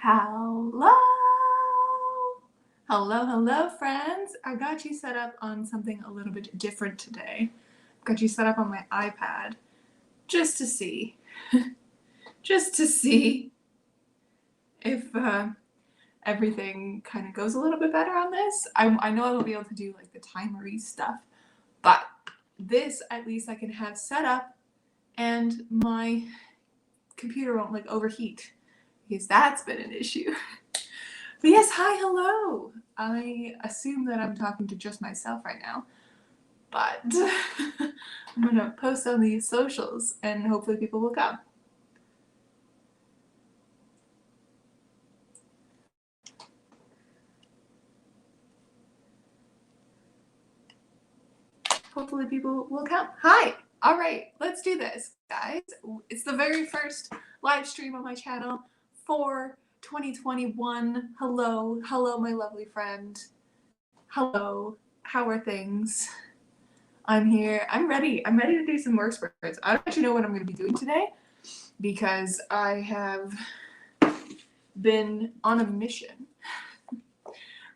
Hello! Hello, friends. I got you set up on something a little bit different today. I've got you set up on my iPad just to see if everything kind of goes a little bit better on this. I know I won't be able to do like the timery stuff, but this at least I can have set up and my computer won't like overheat because that's been an issue. But yes, hi, hello. I assume that I'm talking to just myself right now, but I'm gonna post on the socials and hopefully people will come. Hopefully people will come. Hi. All right, let's do this, guys. It's the very first live stream on my channel for 2021. Hello, my lovely friend. Hello, how are things? I'm here. I'm ready. I'm ready to do some work spreads. I don't actually know what I'm going to be doing today because I have been on a mission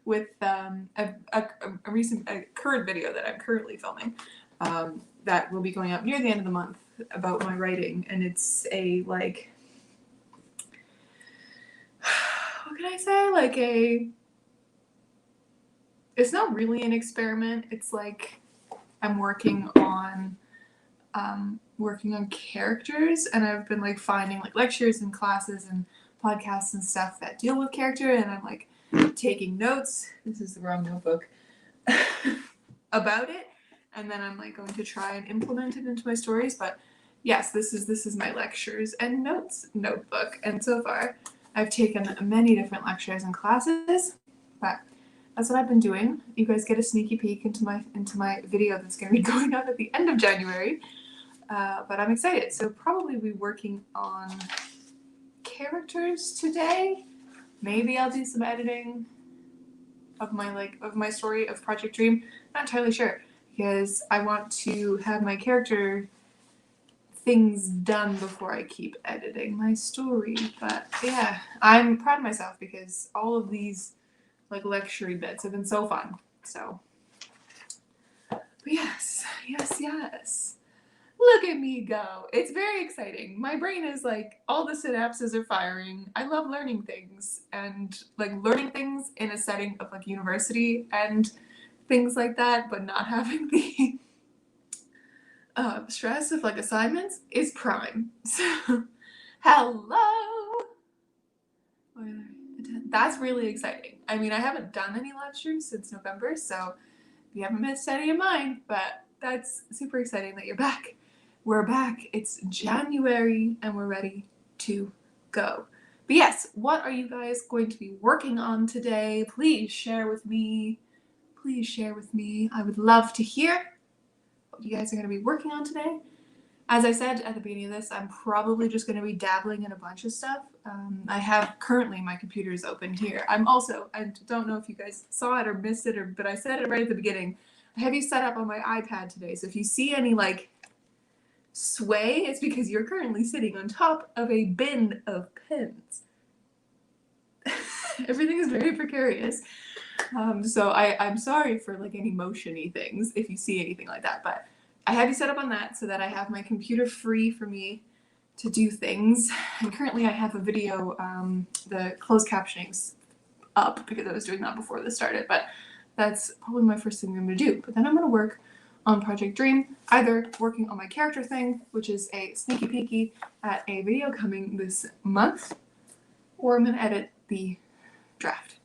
with a current video that I'm currently filming that will be going up near the end of the month about my writing, and it's a like, what can I say? Like it's not really an experiment. It's like I'm working on characters, and I've been like finding like lectures and classes and podcasts and stuff that deal with character, and I'm like taking notes. This is the wrong notebook. About it, and then I'm like going to try and implement it into my stories. But yes, this is my lectures and notes notebook, and so far I've taken many different lectures and classes, but that's what I've been doing. You guys get a sneaky peek into my video that's going to be going up at the end of January. But I'm excited. So probably be working on characters today. Maybe I'll do some editing of my story of Project Dream. Not entirely sure because I want to have my character things done before I keep editing my story. But yeah, I'm proud of myself because all of these like lecture bits have been so fun. So, but yes. Look at me go. It's very exciting. My brain is like, all the synapses are firing. I love learning things, and like learning things in a setting of like university and things like that, but not having the stress of like assignments is prime. So, hello. That's really exciting. I mean, I haven't done any live streams since November, so you haven't missed any of mine, but that's super exciting that you're back. We're back. It's January and we're ready to go. But yes, what are you guys going to be working on today? Please share with me. Please share with me. I would love to hear what you guys are going to be working on today. As I said at the beginning of this, I'm probably just going to be dabbling in a bunch of stuff. I have currently my computer's open here. I don't know if you guys saw it or missed it, but I said it right at the beginning. I have you set up on my iPad today, so if you see any like sway, it's because you're currently sitting on top of a bin of pens. Everything is very precarious. So I'm sorry for like any motion-y things if you see anything like that, but I have you set up on that so that I have my computer free for me to do things. And currently I have a video, the closed captioning's up because I was doing that before this started, but that's probably my first thing I'm going to do. But then I'm going to work on Project Dream, either working on my character thing, which is a sneaky peeky at a video coming this month, or I'm going to edit the draft,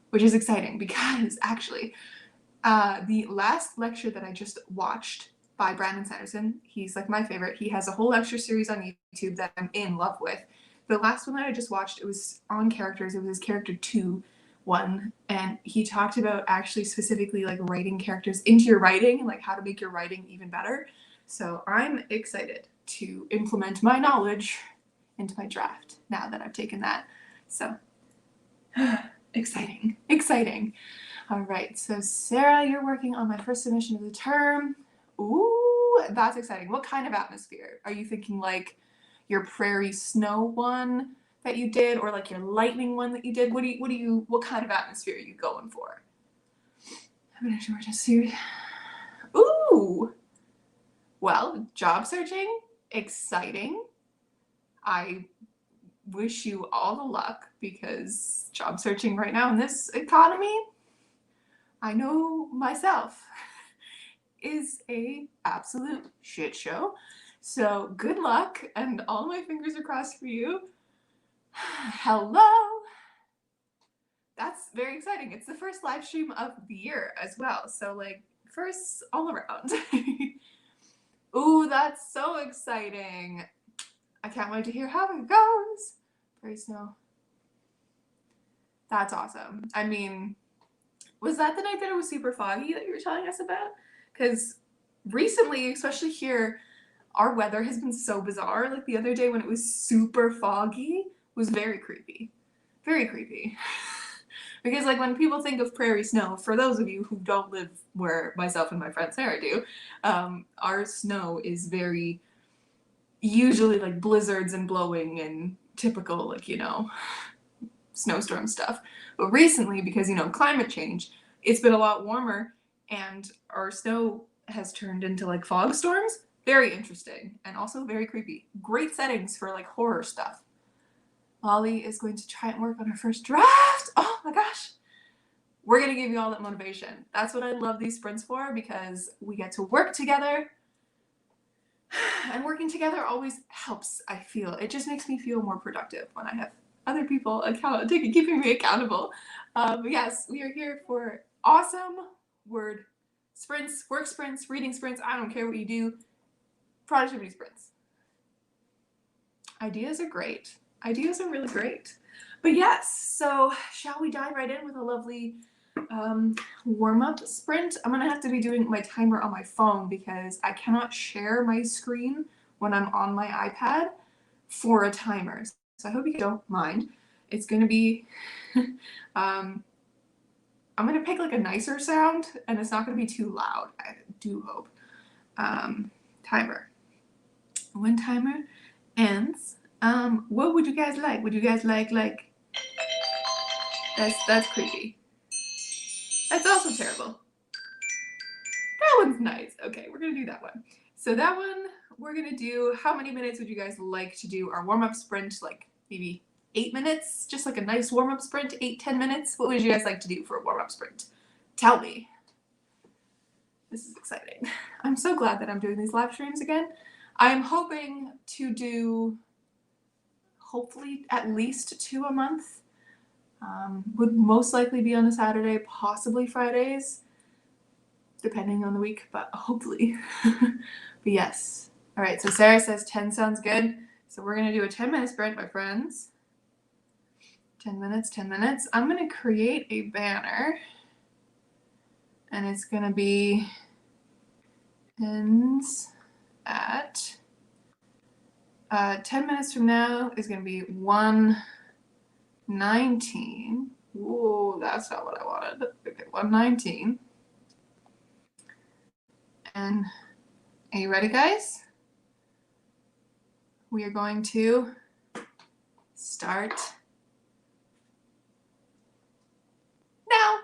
which is exciting because actually the last lecture that I just watched by Brandon Sanderson, he's like my favorite. He has a whole lecture series on YouTube that I'm in love with. The last one that I just watched, it was on characters. It was his character 2 one, and he talked about actually specifically like writing characters into your writing and like how to make your writing even better. So I'm excited to implement my knowledge into my draft now that I've taken that. So exciting. All right, so Sarah, you're working on my first submission of the term. Ooh, that's exciting. What kind of atmosphere? Are you thinking like your prairie snow one? that you did, or like your lightning one that you did? What kind of atmosphere are you going for? I'm gonna just see. Ooh! Well, job searching, exciting. I wish you all the luck because job searching right now in this economy, I know myself, is a absolute shit show. So good luck, and all my fingers are crossed for you. Hello! That's very exciting. It's the first live stream of the year as well. So like first all around. Ooh, that's so exciting. I can't wait to hear how it goes. Very snow. That's awesome. I mean, was that the night that it was super foggy that you were telling us about? Because recently, especially here, our weather has been so bizarre. Like the other day when it was super foggy was very creepy. Very creepy. Because like when people think of prairie snow, for those of you who don't live where myself and my friend Sarah do, our snow is very usually like blizzards and blowing and typical like, you know, snowstorm stuff. But recently, because, you know, climate change, it's been a lot warmer and our snow has turned into like fog storms. Very interesting and also very creepy. Great settings for like horror stuff. Molly is going to try and work on her first draft. Oh my gosh. We're going to give you all that motivation. That's what I love these sprints for, because we get to work together. And working together always helps, I feel. It just makes me feel more productive when I have other people keeping me accountable. But yes, we are here for awesome word sprints, work sprints, reading sprints. I don't care what you do. Productivity sprints. Ideas are great. Ideas are really great. But yes, so shall we dive right in with a lovely warm-up sprint? I'm gonna have to be doing my timer on my phone because I cannot share my screen when I'm on my iPad for a timer. So I hope you don't mind. It's gonna be, I'm gonna pick like a nicer sound and it's not gonna be too loud, I do hope. Timer. When timer ends, what would you guys like? Would you guys like, that's creepy. That's also terrible. That one's nice. Okay, we're gonna do that one. So that one, we're gonna do, how many minutes would you guys like to do our warm-up sprint? Like maybe 8 minutes? Just like a nice warm-up sprint, 8-10 minutes? What would you guys like to do for a warm-up sprint? Tell me. This is exciting. I'm so glad that I'm doing these live streams again. I'm hoping to do, hopefully, at least 2 a month. Would most likely be on a Saturday, possibly Fridays, depending on the week, but hopefully. But yes. All right, so Sarah says 10 sounds good. So we're gonna do a 10-minute sprint, my friends. 10 minutes, 10 minutes. I'm gonna create a banner and it's gonna be ends at 10 minutes from now is gonna be 1:19. Whoa, that's not what I wanted. Okay, 1:19. And are you ready, guys? We are going to start now.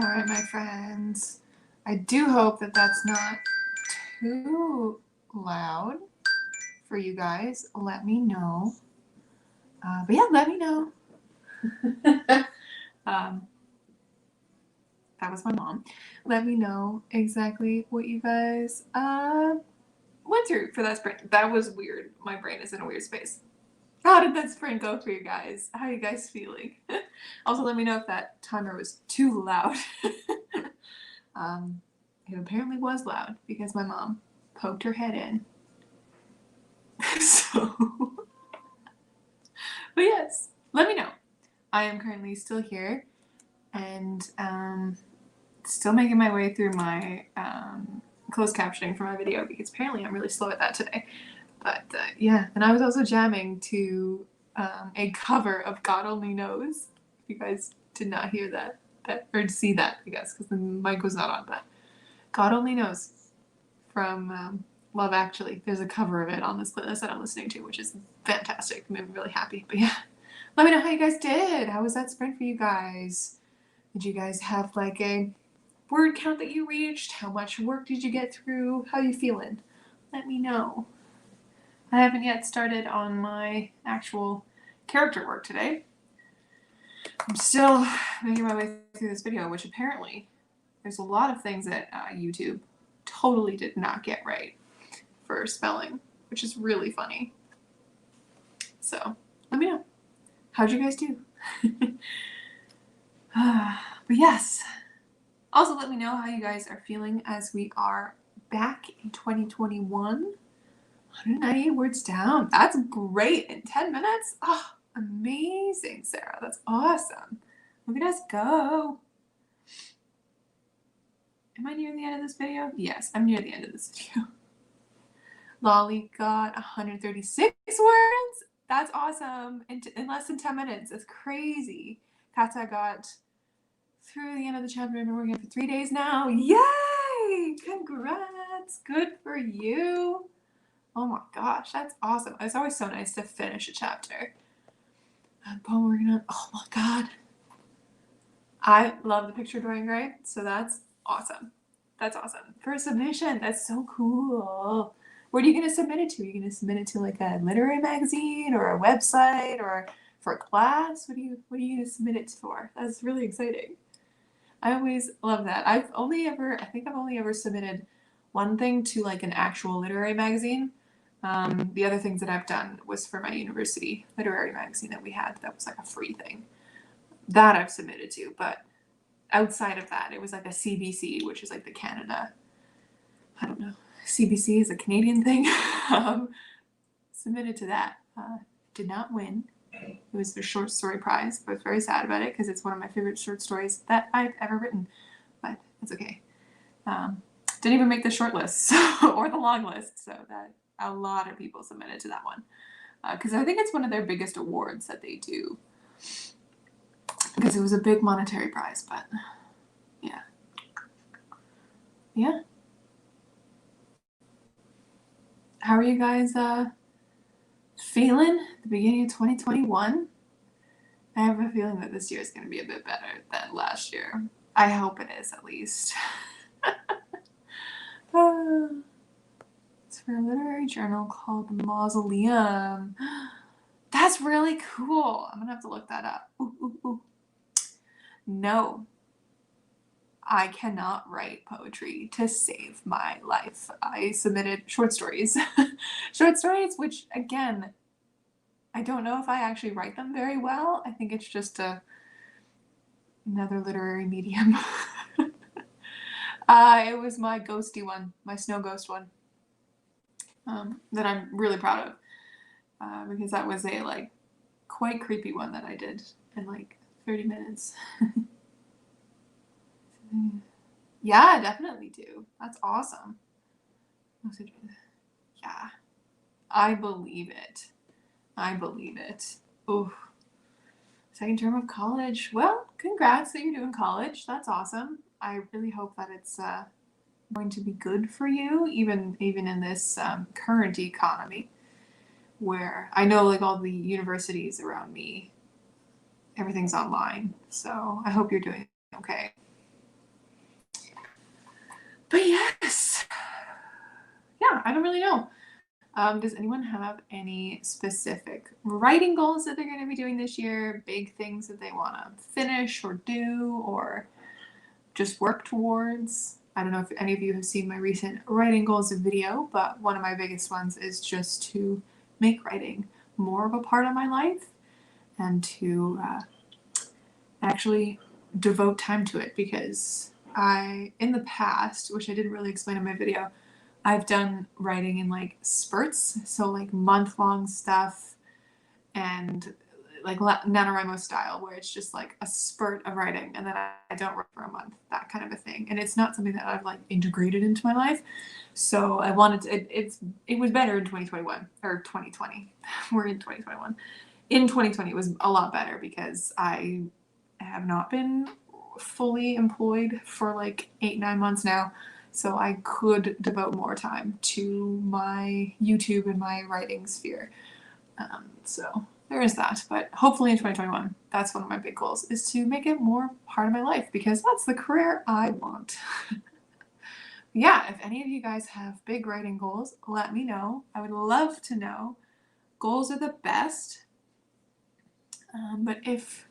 All right, my friends. I do hope that that's not too loud for you guys. Let me know. But yeah, let me know. That was my mom. Let me know exactly what you guys went through for that sprint. That was weird. My brain is in a weird space. How did that sprint go for you guys? How are you guys feeling? Also, let me know if that timer was too loud. It apparently was loud because my mom poked her head in. So, but yes, let me know. I am currently still here and still making my way through my closed captioning for my video because apparently I'm really slow at that today. But yeah, and I was also jamming to a cover of God Only Knows. If you guys did not hear that or see that, I guess, because the mic was not on, but God Only Knows from Love Actually. There's a cover of it on this playlist that I'm listening to, which is fantastic. It made me really happy. But yeah, let me know how you guys did. How was that sprint for you guys? Did you guys have like a word count that you reached? How much work did you get through? How you feeling? Let me know. I haven't yet started on my actual character work today. I'm still making my way through this video, which apparently there's a lot of things that YouTube totally did not get right for spelling, which is really funny. So let me know. How'd you guys do? But yes. Also let me know how you guys are feeling as we are back in 2021. 198 words down. That's great in 10 minutes. Oh, amazing, Sarah. That's awesome. Look at us go. Am I near the end of this video? Yes, I'm near the end of this video. Lolly got 136 words. That's awesome. In less than 10 minutes. That's crazy. Kata got through the end of the chapter. I've been working for 3 days now. Yay! Congrats. Good for you. Oh my gosh, that's awesome. It's always so nice to finish a chapter. Poem working on. Oh my god. I love the picture Dorian Gray, so that's awesome. That's awesome. For a submission, that's so cool. What are you going to submit it to? Are you going to submit it to like a literary magazine or a website or for a class? What are you going to submit it for? That's really exciting. I always love that. I think I've only ever submitted one thing to like an actual literary magazine. The other things that I've done was for my university literary magazine that we had. That was like a free thing that I've submitted to, but outside of that, it was like a CBC, which is like the Canada, I don't know, CBC is a Canadian thing. Submitted to that. Did not win. It was the short story prize. I was very sad about it because it's one of my favorite short stories that I've ever written, but it's okay. Didn't even make the short list or the long list, so that a lot of people submitted to that one because I think it's one of their biggest awards that they do because it was a big monetary prize, but yeah. How are you guys feeling at the beginning of 2021? I have a feeling that this year is going to be a bit better than last year. I hope it is, at least. It's for a literary journal called The Mausoleum. That's really cool. I'm going to have to look that up. Ooh. No. I cannot write poetry to save my life. I submitted short stories. Short stories, which, again, I don't know if I actually write them very well. I think it's just another literary medium. It was my ghosty one, my snow ghost one, that I'm really proud of, because that was a like quite creepy one that I did in like 30 minutes. Yeah, definitely do. That's awesome. Yeah, I believe it. Ooh. Second term of college. Well, congrats that you're doing college. That's awesome. I really hope that it's going to be good for you, even in this current economy, where I know like all the universities around me, everything's online. So I hope you're doing okay. But yes, yeah, I don't really know. Does anyone have any specific writing goals that they're going to be doing this year? Big things that they want to finish or do or just work towards? I don't know if any of you have seen my recent writing goals video, but one of my biggest ones is just to make writing more of a part of my life and to actually devote time to it, because in the past, which I didn't really explain in my video, I've done writing in like spurts, so like month-long stuff and like NaNoWriMo style, where it's just like a spurt of writing and then I don't write for a month, that kind of a thing. And it's not something that I've like integrated into my life. So I wanted to, it was better in 2021 or 2020. We're in 2021. In 2020 it was a lot better because I have not been fully employed for like 8-9 months now. So I could devote more time to my YouTube and my writing sphere. So there is that. But hopefully in 2021, that's one of my big goals, is to make it more part of my life, because that's the career I want. Yeah, if any of you guys have big writing goals, let me know. I would love to know. Goals are the best. But if,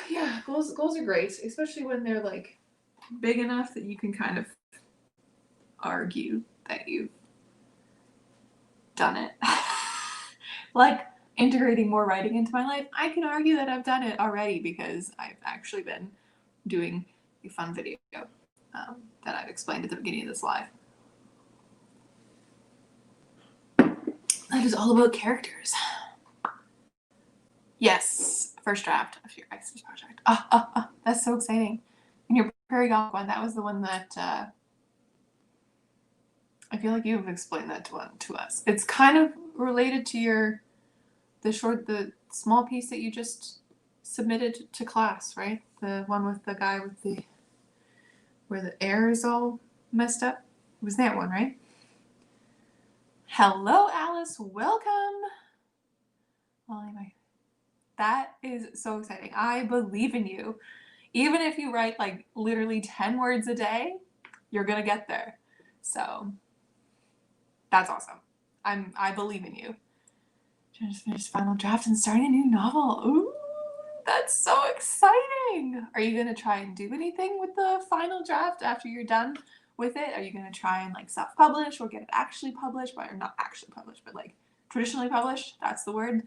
yeah, goals are great, especially when they're like big enough that you can kind of argue that you've done it. Like integrating more writing into my life, I can argue that I've done it already because I've actually been doing a fun video that I've explained at the beginning of this live. That is all about characters. Yes, first draft of your ex's project. That's so exciting. And your Prairie Golf one, that was the one that I feel like you've explained that to us. It's kind of related to the small piece that you just submitted to class, right? The one with the guy with where the air is all messed up. It was that one, right? Hello, Alice. Welcome. Well, anyway, that is so exciting. I believe in you. Even if you write like literally 10 words a day, you're gonna get there. So that's awesome. I believe in you. Just finished final draft and starting a new novel. Ooh, that's so exciting. Are you gonna try and do anything with the final draft after you're done with it? Are you gonna try and like self-publish or get it actually published, or not actually published, but like traditionally published? That's the word.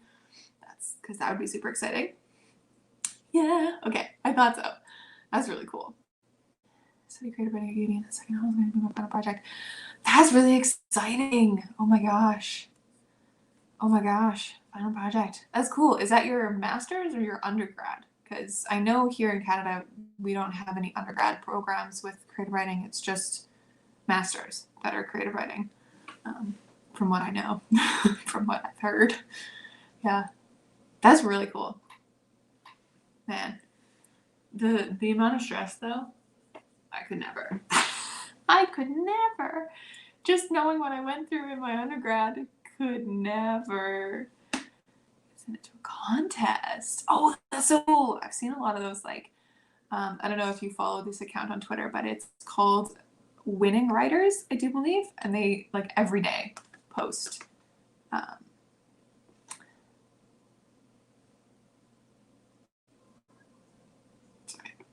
That's because that would be super exciting. Yeah. Okay. I thought so. That's really cool. So you created a beauty in the second home is going to be my final project. That's really exciting. Oh my gosh. Oh my gosh. Final project. That's cool. Is that your master's or your undergrad? Because I know here in Canada, we don't have any undergrad programs with creative writing. It's just masters that are creative writing, from what I know, from what I've heard. Yeah. That's really cool. Man. The amount of stress, though, I could never. I could never. Just knowing what I went through in my undergrad, could never. Send it to a contest. Oh, that's so cool. I've seen a lot of those, like, I don't know if you follow this account on Twitter, but it's called Winning Writers, I do believe. And they, like, every day post.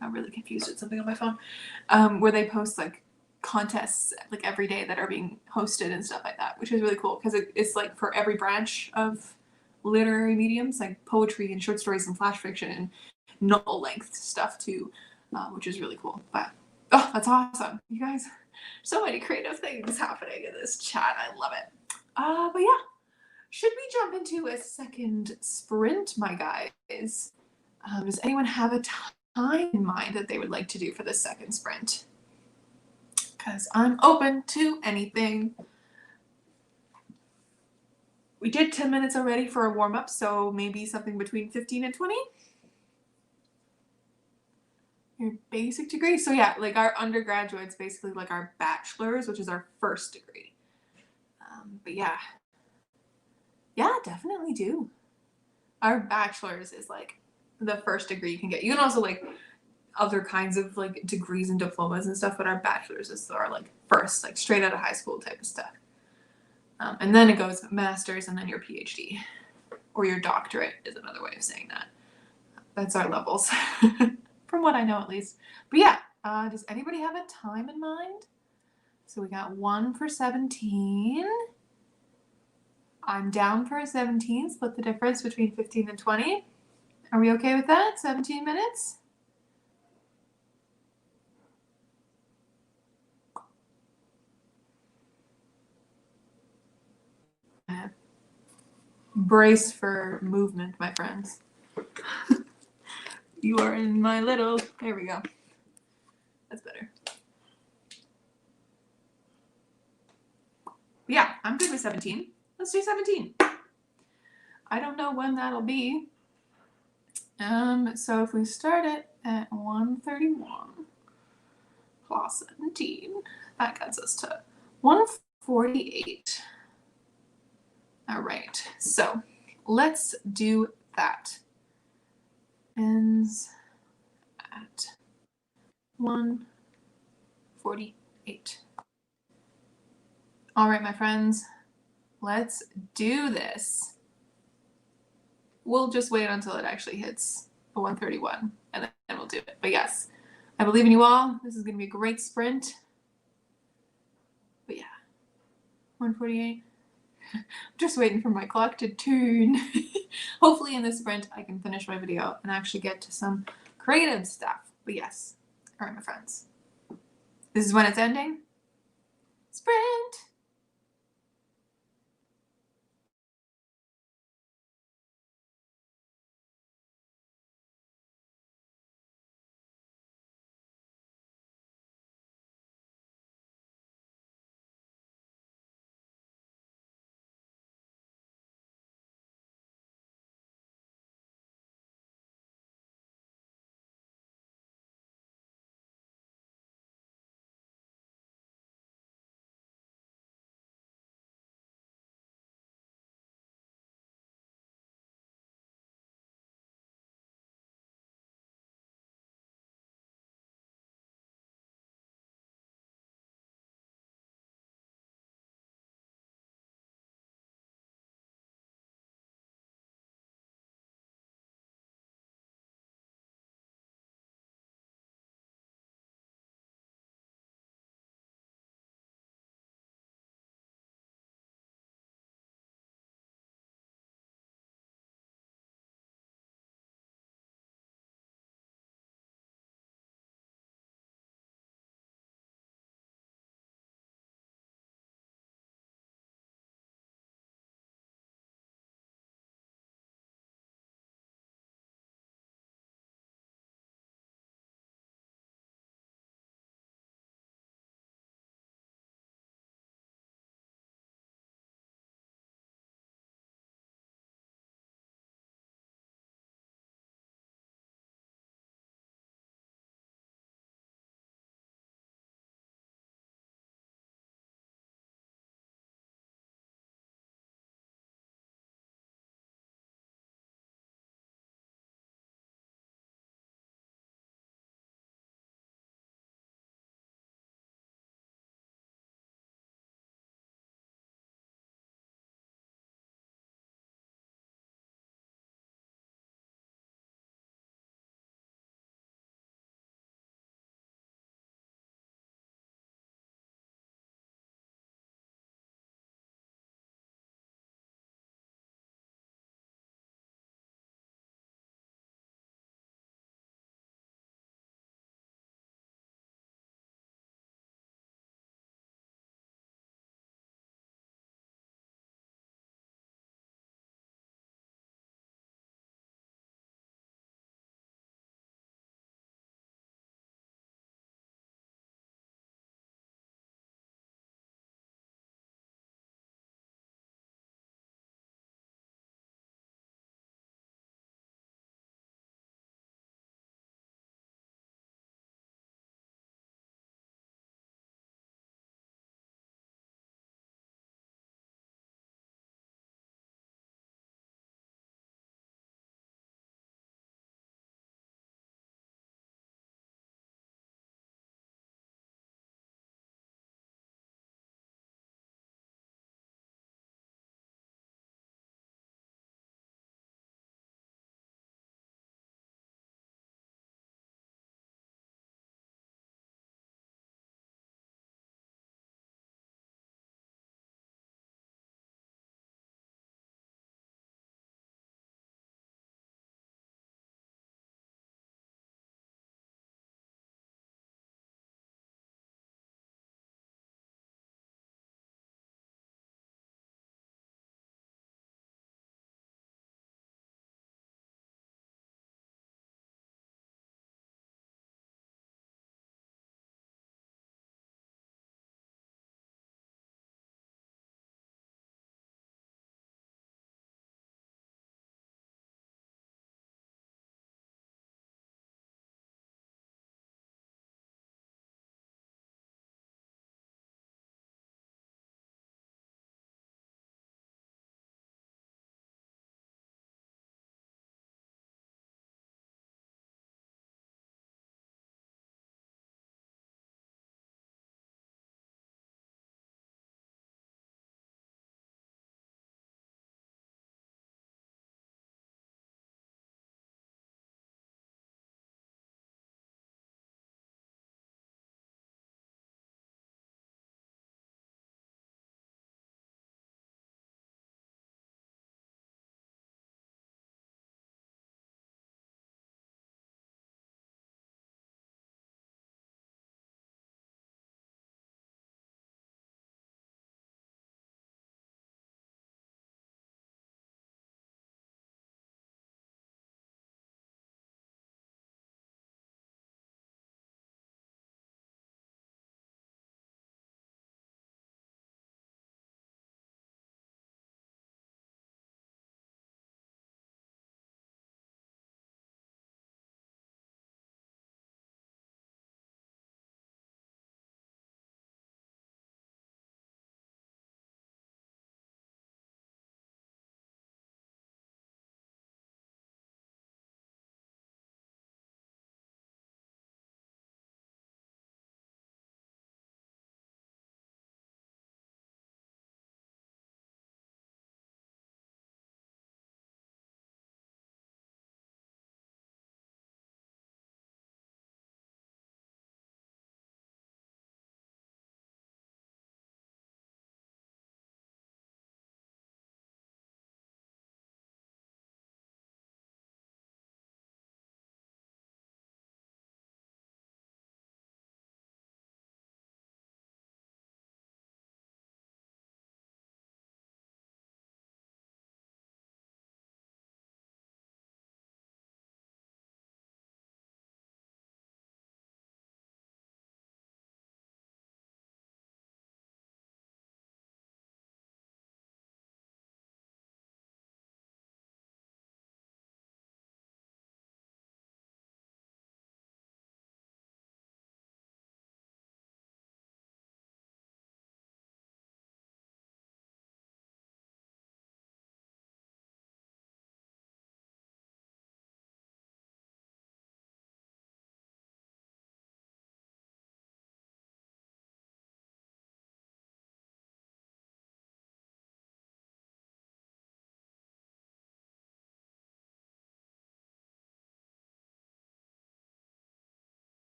I'm really confused with something on my phone, where they post like contests like every day that are being hosted and stuff like that, which is really cool because it's like for every branch of literary mediums, like poetry and short stories and flash fiction and novel length stuff too, which is really cool. But oh, that's awesome, you guys! So many creative things happening in this chat. I love it. But yeah, should we jump into a second sprint, my guys? Does anyone have a time in mind that they would like to do for the second sprint? Because I'm open to anything. We did 10 minutes already for a warm-up, so maybe something between 15 and 20. Your basic degree. So yeah, like our undergraduate's basically like our bachelor's, which is our first degree. But yeah, definitely do. Our bachelor's is like the first degree you can get. You can also like other kinds of like degrees and diplomas and stuff, but our bachelor's is our like first, like straight out of high school type of stuff. And then it goes master's and then your PhD, or your doctorate is another way of saying that. That's our levels, from what I know at least. But yeah, does anybody have a time in mind? So we got 1 for 17. I'm down for a 17, split the difference between 15 and 20. Are we okay with that? 17 minutes? Brace for movement, my friends. You are in my little... There we go. That's better. Yeah, I'm good with 17. Let's do 17. I don't know when that'll be. So if we start it at 131 plus 17, that gets us to 148. All right, so let's do that. Ends at 148. All right, my friends, let's do this. We'll just wait until it actually hits the 131 and then we'll do it. But yes, I believe in you all. This is going to be a great sprint. But yeah, 148. Just waiting for my clock to turn. Hopefully in this sprint I can finish my video and actually get to some creative stuff. But yes, all right, my friends. This is when it's ending. Sprint!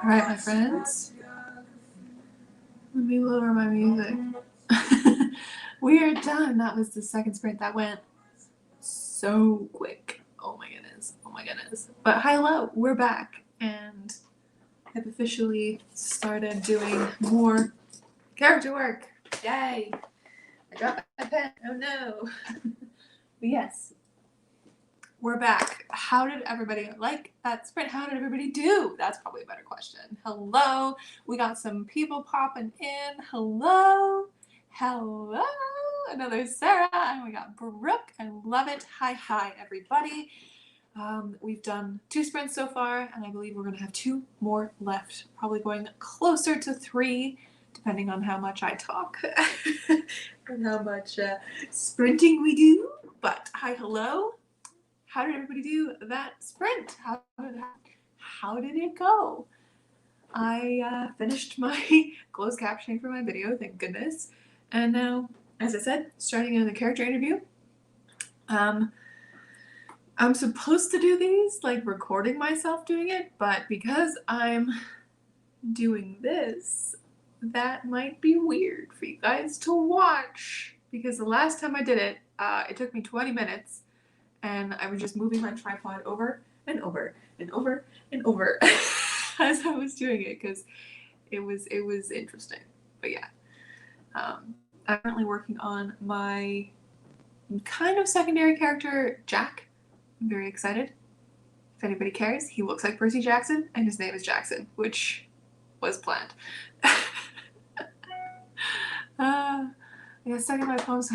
All right, my friends. Let me lower my music. We are done. That was the second sprint. That went so quick. Oh my goodness. Oh my goodness. But hi, hello. We're back. And I've officially started doing more character work. Yay. I dropped my pen. Oh no. But yes. We're back. How did everybody like that sprint? How did everybody do? That's probably a better question. Hello. We got some people popping in. Hello. Hello. Another Sarah. And we got Brooke. I love it. Hi, everybody. We've done 2 sprints so far, and I believe we're going to have 2 more left. Probably going closer to 3, depending on how much I talk and how much sprinting we do. But hi, hello. How did everybody do that sprint? How did it go? I finished my closed captioning for my video, thank goodness. And now, as I said, starting in the character interview. I'm supposed to do these, like recording myself doing it, but because I'm doing this, that might be weird for you guys to watch. Because the last time I did it, it took me 20 minutes. And I was just moving my tripod over and over and over and over as I was doing it because it was interesting. But yeah, I'm currently working on my kind of secondary character, Jack. I'm very excited. If anybody cares, he looks like Percy Jackson and his name is Jackson, which was planned. I got stuck in my poems.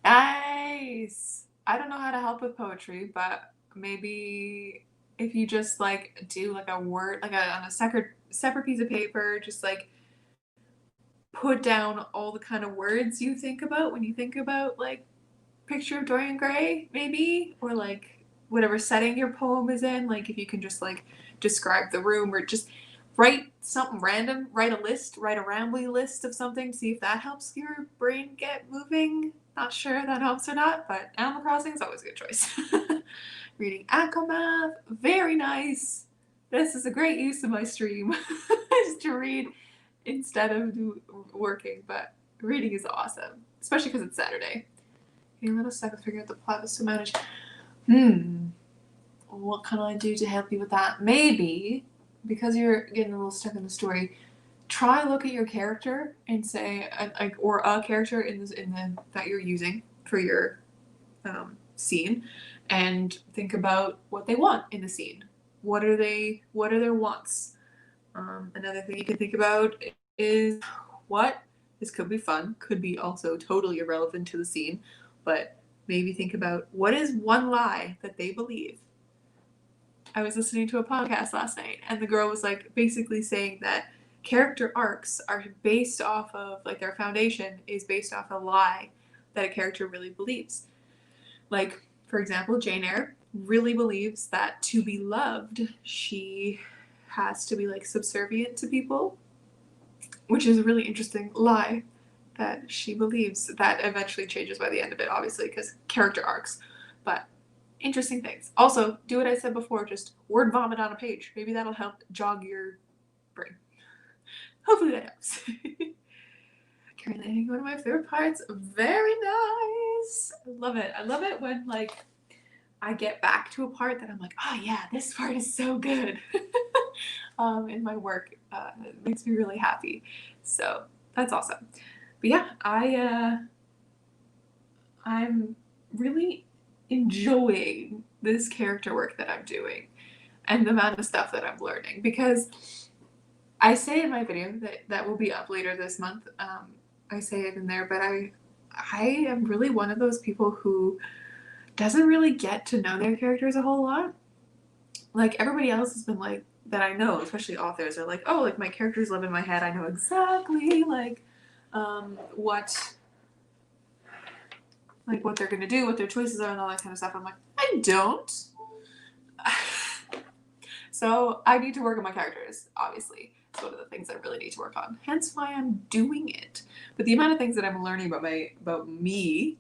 Nice! I don't know how to help with poetry, but maybe if you just like do like a word, like on a separate piece of paper, just like put down all the kind of words you think about when you think about like picture of Dorian Gray, maybe, or like whatever setting your poem is in. Like if you can just like describe the room or just write something random, write a rambly list of something, see if that helps your brain get moving. Not sure if that helps or not, but Animal Crossing is always a good choice. Reading Akamath, very nice. This is a great use of my stream, just to read instead of working, but reading is awesome, especially because it's Saturday. Okay, let us figure out the plot was to manage. What can I do to help you with that? Maybe, because you're getting a little stuck in the story, try look at your character and say, or a character in the that you're using for your scene, and think about what they want in the scene. What are their wants? Another thing you can think about is this could be fun, could be also totally irrelevant to the scene, but maybe think about what is one lie that they believe. I was listening to a podcast last night, and the girl was like basically saying that character arcs are based off of, like, their foundation is based off a lie that a character really believes. Like, for example, Jane Eyre really believes that to be loved, she has to be like subservient to people, which is a really interesting lie that she believes. That eventually changes by the end of it, obviously, because character arcs. But interesting things. Also, do what I said before, just word vomit on a page. Maybe that'll help jog your brain. Hopefully that helps. Carrie landing, one of my favorite parts. Very nice. I love it. I love it when like I get back to a part that I'm like, oh yeah, this part is so good. In my work, it makes me really happy. So that's awesome. But yeah, I'm really enjoying this character work that I'm doing and the amount of stuff that I'm learning, because I say in my video that will be up later this month, I say it in there, but I am really one of those people who doesn't really get to know their characters a whole lot. Like everybody else has been like, that I know, especially authors, are like, oh, like my characters live in my head. I know exactly like what they're gonna do, what their choices are, and all that kind of stuff. I'm like, I don't. So I need to work on my characters, obviously. It's one of the things I really need to work on. Hence why I'm doing it. But the amount of things that I'm learning about me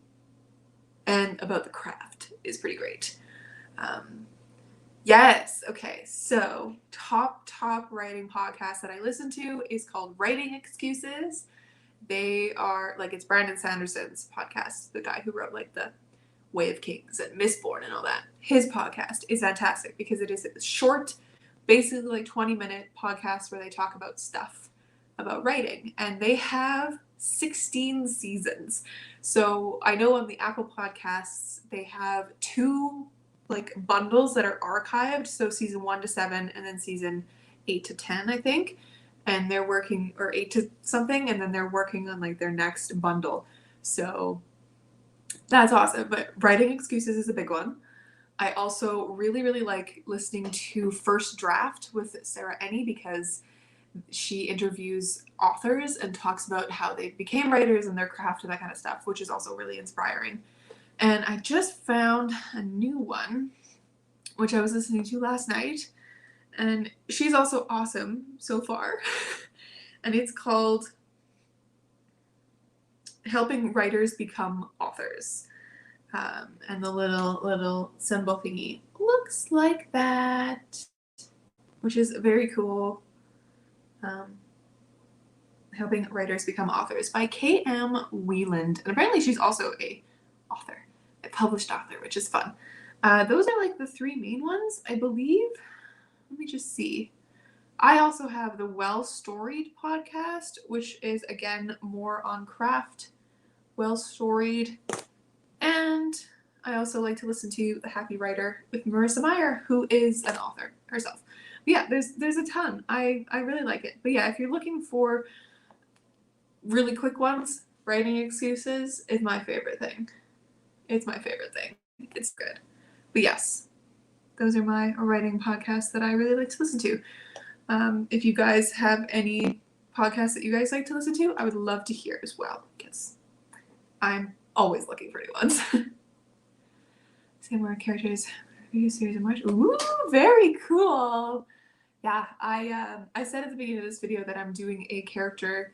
and about the craft is pretty great. Yes. Okay. So top writing podcast that I listen to is called Writing Excuses. They are like, it's Brandon Sanderson's podcast, the guy who wrote like the Way of Kings and Mistborn and all that. His podcast is fantastic because it is a short, basically like 20-minute podcast where they talk about stuff about writing. And they have 16 seasons. So I know on the Apple Podcasts, they have 2 like bundles that are archived. So season 1 to 7 and then season 8 to 10, I think. And they're working, or 8 to something, and then they're working on like their next bundle. So that's awesome. But Writing Excuses is a big one. I also really, really like listening to First Draft with Sarah Ennie because she interviews authors and talks about how they became writers and their craft and that kind of stuff, which is also really inspiring. And I just found a new one, which I was listening to last night. And she's also awesome so far. And it's called Helping Writers Become Authors. And the little symbol thingy looks like that, which is very cool. Helping Writers Become Authors by K.M. Wieland. And apparently she's also a author, a published author, which is fun. Those are like the 3 main ones, I believe. Let me just see. I also have the Well Storied podcast, which is again more on craft, well storied. And I also like to listen to The Happy Writer with Marissa Meyer, who is an author herself. But yeah, there's a ton. I really like it. But yeah, if you're looking for really quick ones, Writing Excuses is my favorite thing. It's my favorite thing. It's good. But yes, those are my writing podcasts that I really like to listen to. If you guys have any podcasts that you guys like to listen to, I would love to hear as well, because I'm always looking for new ones. Say more characters. Review series of March. Ooh, very cool. Yeah, I said at the beginning of this video that I'm doing a character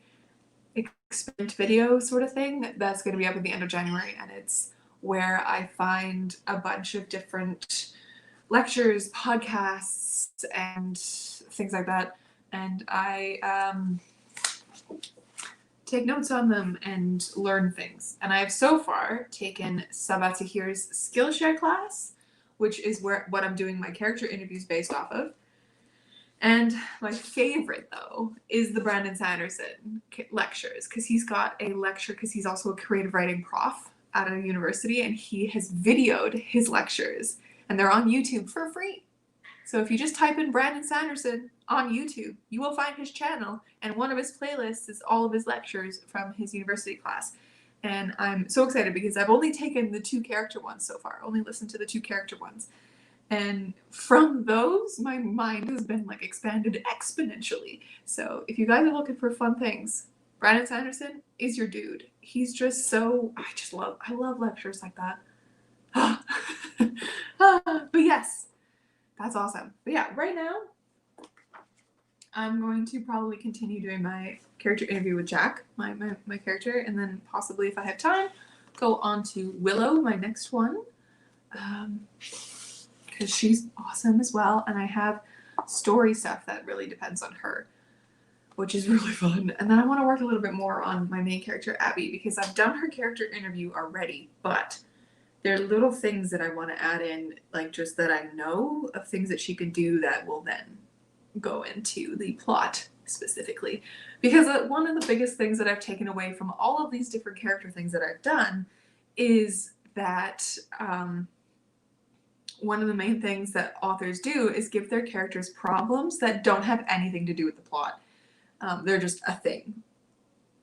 experiment video sort of thing that's going to be up at the end of January, and it's where I find a bunch of different lectures, podcasts, and things like that, and I take notes on them and learn things. And I have so far taken Sabah Tahir's Skillshare class, which is what I'm doing my character interviews based off of. And my favorite, though, is the Brandon Sanderson lectures, because he's got a lecture, because he's also a creative writing prof at a university, and he has videoed his lectures, and they're on YouTube for free. So if you just type in Brandon Sanderson on YouTube, you will find his channel, and one of his playlists is all of his lectures from his university class. And I'm so excited because I've only taken the 2 character ones so far, only listened to the 2 character ones. And from those, my mind has been like expanded exponentially. So if you guys are looking for fun things, Brandon Sanderson is your dude. He's just so, I love lectures like that. But yes, that's awesome. But yeah, right now, I'm going to probably continue doing my character interview with Jack, my character, and then possibly, if I have time, go on to Willow, my next one. Because she's awesome as well, and I have story stuff that really depends on her, which is really fun. And then I want to work a little bit more on my main character, Abby, because I've done her character interview already, but there are little things that I want to add in, like just that I know of things that she could do that will then go into the plot specifically. Because one of the biggest things that I've taken away from all of these different character things that I've done is that one of the main things that authors do is give their characters problems that don't have anything to do with the plot. They're just a thing,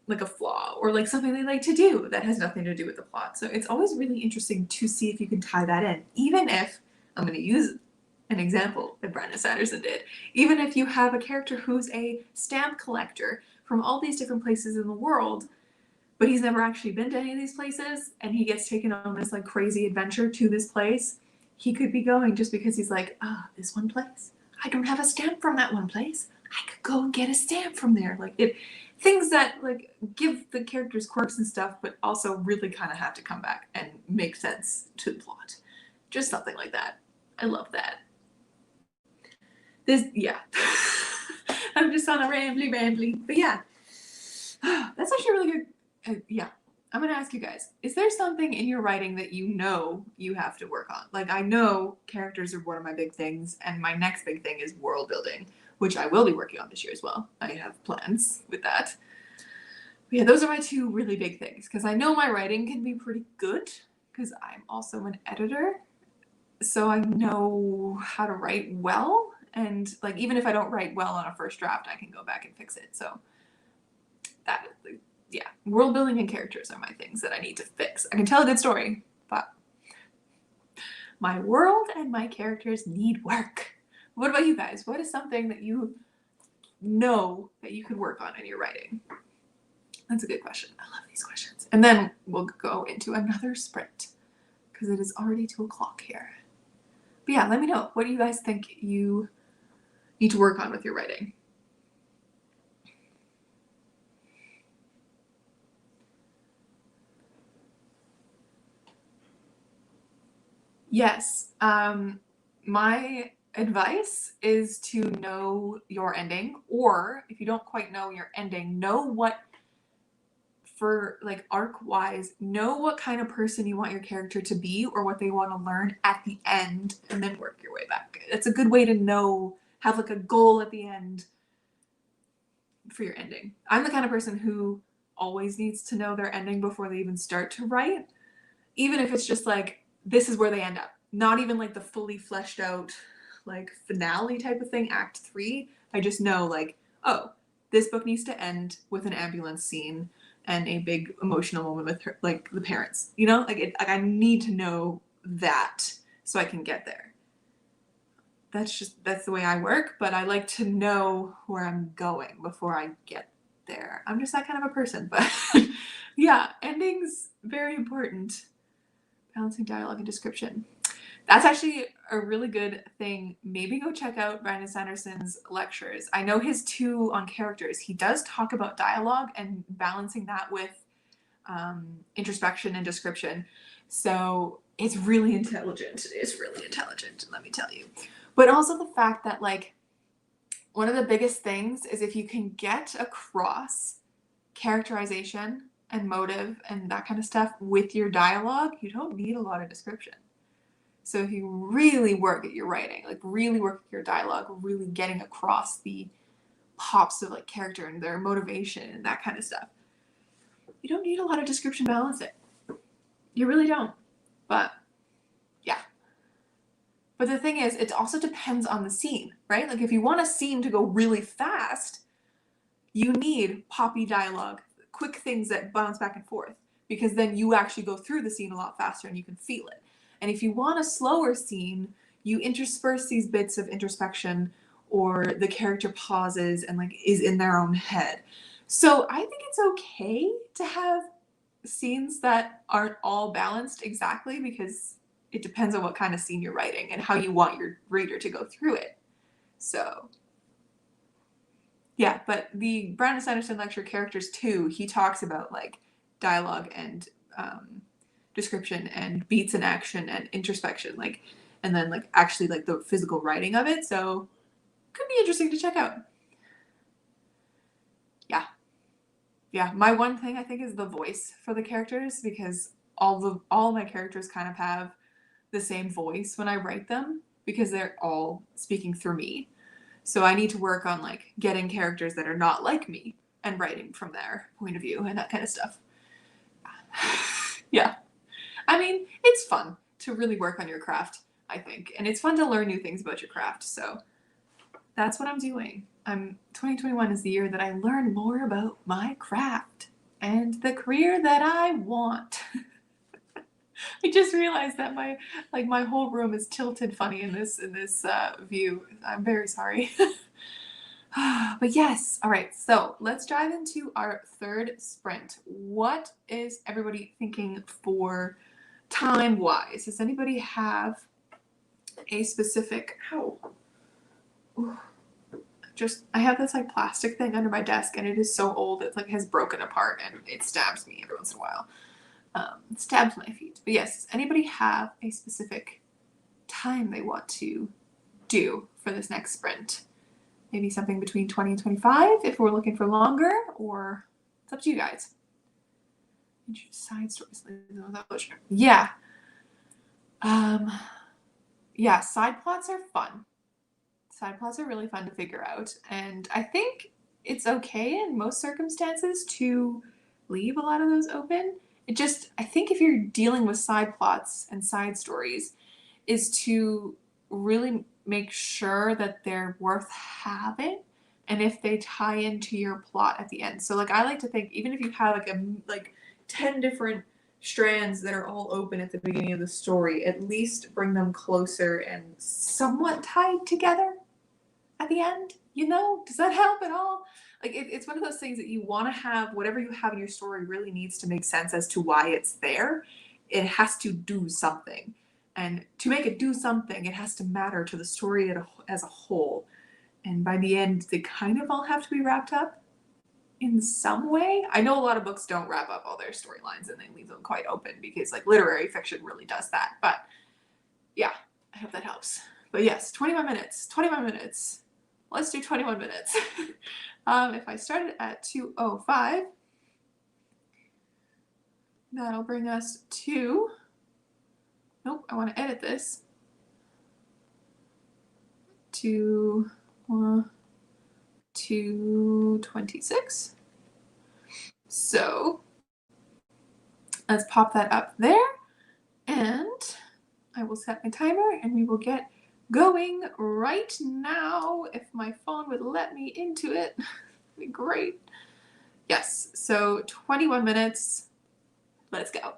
like a flaw, or like something they like to do that has nothing to do with the plot. So it's always really interesting to see if you can tie that in, even if, I'm going to use an example that Brandon Sanderson did, even if you have a character who's a stamp collector from all these different places in the world, but he's never actually been to any of these places, and he gets taken on this like crazy adventure to this place. He could be going just because he's like, this one place, I don't have a stamp from that one place, I could go and get a stamp from there. Like things that like give the characters quirks and stuff, but also really kind of have to come back and make sense to the plot. Just something like that. I love that. Yeah. I'm just on a rambly. But yeah, that's actually really good. Yeah. I'm going to ask you guys, is there something in your writing that you know you have to work on? Like, I know characters are one of my big things, and my next big thing is world building, which I will be working on this year as well. I have plans with that. But yeah, those are my two really big things, because I know my writing can be pretty good, because I'm also an editor, so I know how to write well, and like even if I don't write well on a first draft, I can go back and fix it. So that, yeah, world building and characters are my things that I need to fix. I can tell a good story, but my world and my characters need work. What about you guys? What is something that you know that you could work on in your writing? That's a good question. I love these questions. And then we'll go into another sprint because it is already 2:00 here. But yeah, let me know. What do you guys think you need to work on with your writing? Yes. My advice is to know your ending, or if you don't quite know your ending, know what, for like arc wise, know what kind of person you want your character to be or what they want to learn at the end, and then work your way back. It's a good way to know, have like a goal at the end for your ending. I'm the kind of person who always needs to know their ending before they even start to write, even if it's just like, this is where they end up. Not even like the fully fleshed out like finale type of thing, act 3. I just know like, oh, this book needs to end with an ambulance scene and a big emotional moment with her, like the parents, you know, like I need to know that so I can get there. That's the way I work, but I like to know where I'm going before I get there. I'm just that kind of a person, but yeah, endings very important. Balancing dialogue and description. That's actually a really good thing. Maybe go check out Brandon Sanderson's lectures. I know his 2 on characters. He does talk about dialogue and balancing that with introspection and description. So it's really intelligent. It's really intelligent, let me tell you. But also the fact that like one of the biggest things is if you can get across characterization and motive and that kind of stuff with your dialogue, you don't need a lot of description. So if you really work at your writing, like really work at your dialogue, really getting across the pops of like character and their motivation and that kind of stuff, you don't need a lot of description balancing. You really don't. But yeah. But the thing is, it also depends on the scene, right? Like if you want a scene to go really fast, you need poppy dialogue, quick things that bounce back and forth, because then you actually go through the scene a lot faster and you can feel it. And if you want a slower scene, you intersperse these bits of introspection or the character pauses and like is in their own head. So I think it's okay to have scenes that aren't all balanced exactly, because it depends on what kind of scene you're writing and how you want your reader to go through it. So yeah, but the Brandon Sanderson lecture Characters 2, he talks about like dialogue and description and beats in action and introspection, like, and then like actually like the physical writing of it. So could be interesting to check out. Yeah, my one thing I think is the voice for the characters, because all my characters kind of have the same voice when I write them, because they're all speaking through me. So I need to work on like getting characters that are not like me and writing from their point of view and that kind of stuff. Yeah. I mean, it's fun to really work on your craft, I think. And it's fun to learn new things about your craft. So that's what I'm doing. 2021 is the year that I learn more about my craft and the career that I want. I just realized that my whole room is tilted funny in this view. I'm very sorry. But yes, all right, so let's dive into our third sprint. What is everybody thinking for time-wise? Does anybody have a specific, I have this like plastic thing under my desk and it is so old, it like has broken apart and it stabs me every once in a while. It stabs my feet. But yes, does anybody have a specific time they want to do for this next sprint. Maybe something between 20 and 25 if we're looking for longer, or it's up to you guys. Side stories. Yeah. Yeah, side plots are fun. Side plots are really fun to figure out. And I think it's okay in most circumstances to leave a lot of those open. I think if you're dealing with side plots and side stories, is to really make sure that they're worth having and if they tie into your plot at the end. So like I like to think even if you have like 10 different strands that are all open at the beginning of the story, at least bring them closer and somewhat tied together at the end. Does that help at all? Like it's one of those things that you want to have. Whatever you have in your story really needs to make sense as to why it's there. It has to do something, and to make it do something, it has to matter to the story as a whole. And by the end, they kind of all have to be wrapped up in some way. I know a lot of books don't wrap up all their storylines and they leave them quite open because like literary fiction really does that. But yeah, I hope that helps. But yes, 21 minutes. 21 minutes. Let's do 21 minutes. If I started at 2:05, that'll bring us to, nope, I want to edit this to 2:26. So let's pop that up there, and I will set my timer and we will get going right now. If my phone would let me into it, that'd be great. Yes, so 21 minutes. Let's go.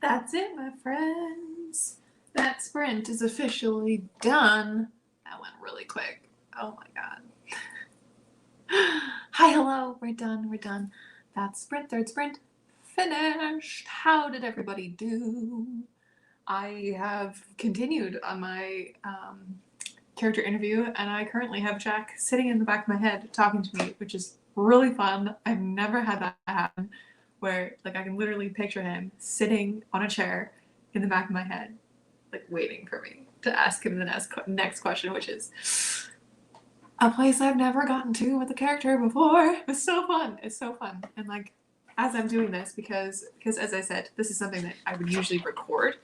That's it, my friends. That sprint is officially done. That went really quick. Oh my god. Hi, hello. We're done. That sprint, third sprint, finished. How did everybody do? I have continued on my character interview, and I currently have Jack sitting in the back of my head talking to me, which is really fun. I've never had that happen, where like I can literally picture him sitting on a chair in the back of my head, like waiting for me to ask him the next question, which is a place I've never gotten to with a character before. It's so fun. It's so fun. And like as I'm doing this, because as I said, this is something that I would usually record,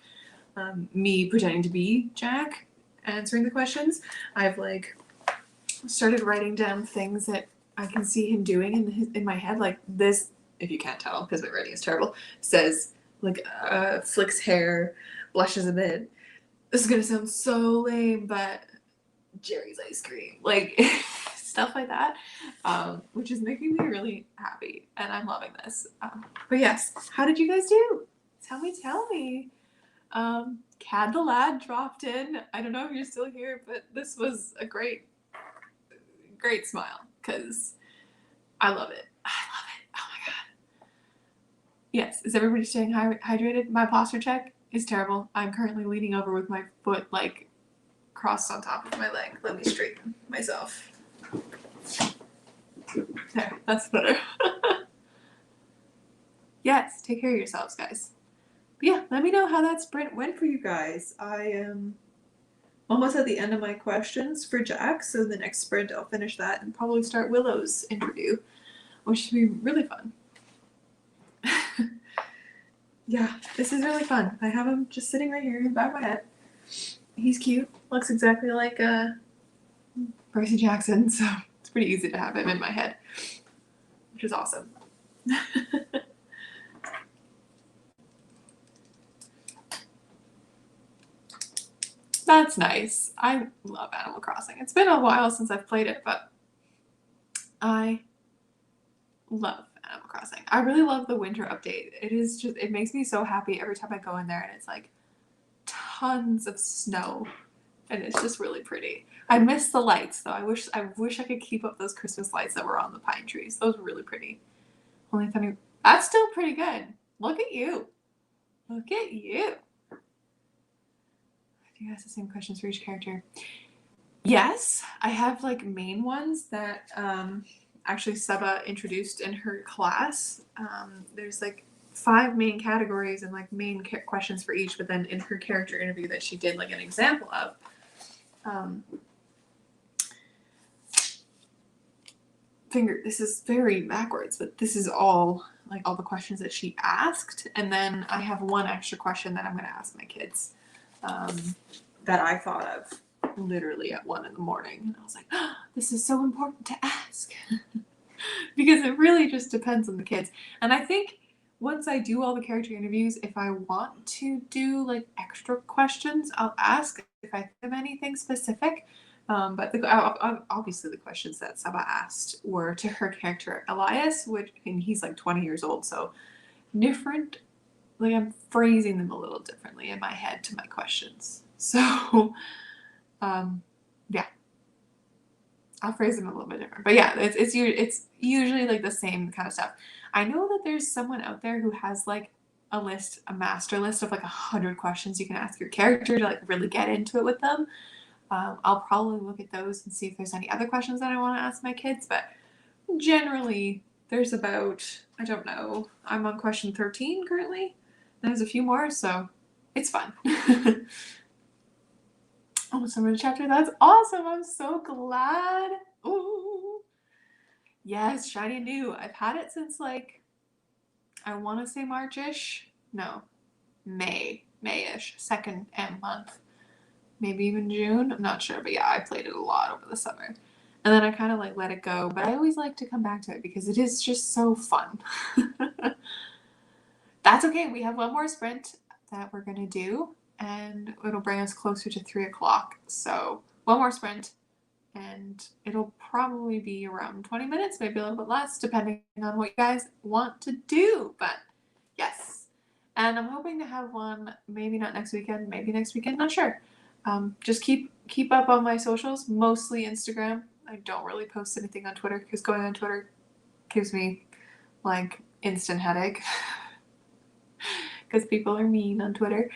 me pretending to be Jack answering the questions. I've like started writing down things that I can see him doing in my head, like this. If you can't tell, because my writing is terrible, says like flicks hair, blushes a bit. This is gonna sound so lame, but Jerry's ice cream, like stuff like that, which is making me really happy, and I'm loving this. But yes, how did you guys do? Tell me. Cad the lad dropped in. I don't know if you're still here, but this was a great smile, because I love it. Oh my god. Yes, is everybody staying hydrated? My posture check is terrible. I'm currently leaning over with my foot like crossed on top of my leg. Let me straighten myself. There, that's better. Yes, take care of yourselves, guys. But yeah, let me know how that sprint went for you guys. I am almost at the end of my questions for Jack, so the next sprint I'll finish that and probably start Willow's interview, which should be really fun. Yeah, this is really fun. I have him just sitting right here in the back of my head. He's cute. Looks exactly like Percy Jackson, so it's pretty easy to have him in my head, which is awesome. That's nice. I love Animal Crossing. It's been a while since I've played it, but I love Animal Crossing. I really love the winter update. It makes me so happy every time I go in there and it's like tons of snow and it's just really pretty. I miss the lights though. I wish I could keep up those Christmas lights that were on the pine trees. Those were really pretty. Only funny. That's still pretty good. Look at you. Look at you. Do you ask the same questions for each character? Yes, I have like main ones that actually Saba introduced in her class. There's like 5 main categories and like main questions for each, but then in her character interview that she did like an example of. This is very backwards, but this is all like all the questions that she asked, and then I have one extra question that I'm going to ask my kids that I thought of literally at 1 a.m. and I was like, oh, this is so important to ask. Because it really just depends on the kids. And I think once I do all the character interviews, if I want to do like extra questions, I'll ask if I think of anything specific. But obviously the questions that Saba asked were to her character Elias, and he's like 20 years old, so different. Like I'm phrasing them a little differently in my head to my questions. So, yeah, I'll phrase them a little bit different. But yeah, it's usually like the same kind of stuff. I know that there's someone out there who has like a master list of like 100 questions you can ask your character to like really get into it with them. I'll probably look at those and see if there's any other questions that I want to ask my kids, but generally there's about, I don't know, I'm on question 13 currently. There's a few more, so it's fun. Almost over the chapter. That's awesome. I'm so glad. Ooh. Yes, shiny new. I've had it since like, I want to say March-ish. No, May-ish, second M month. Maybe even June. I'm not sure, but yeah, I played it a lot over the summer. And then I kind of like let it go, but I always like to come back to it because it is just so fun. That's okay. We have one more sprint that we're going to do, and it'll bring us closer to 3 o'clock. So one more sprint, and it'll probably be around 20 minutes, maybe a little bit less, depending on what you guys want to do. But yes. And I'm hoping to have one, maybe not next weekend, maybe next weekend, not sure. Just keep up on my socials, mostly Instagram. I don't really post anything on Twitter because going on Twitter gives me like instant headache because people are mean on Twitter.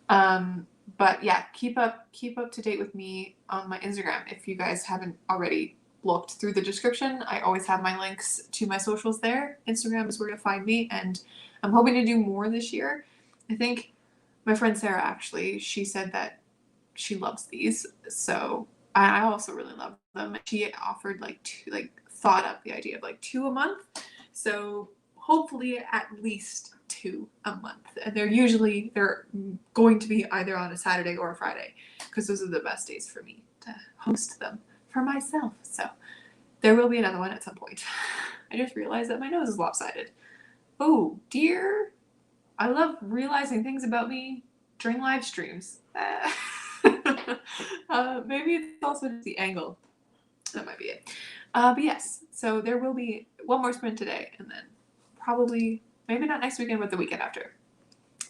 But yeah, keep up to date with me on my Instagram if you guys haven't already looked through the description. I always have my links to my socials there. Instagram is where to find me, and I'm hoping to do more this year. I think my friend Sarah, actually, she said that she loves these, so I also really love them. She offered thought up the idea of like 2 a month, so hopefully at least 2 a month. And they're going to be either on a Saturday or a Friday because those are the best days for me to host them for myself. So there will be another one at some point. I just realized that my nose is lopsided. Oh dear. I love realizing things about me during live streams. Maybe it's also just the angle. That might be it. But yes, so there will be one more sprint today, and then probably, maybe not next weekend, but the weekend after.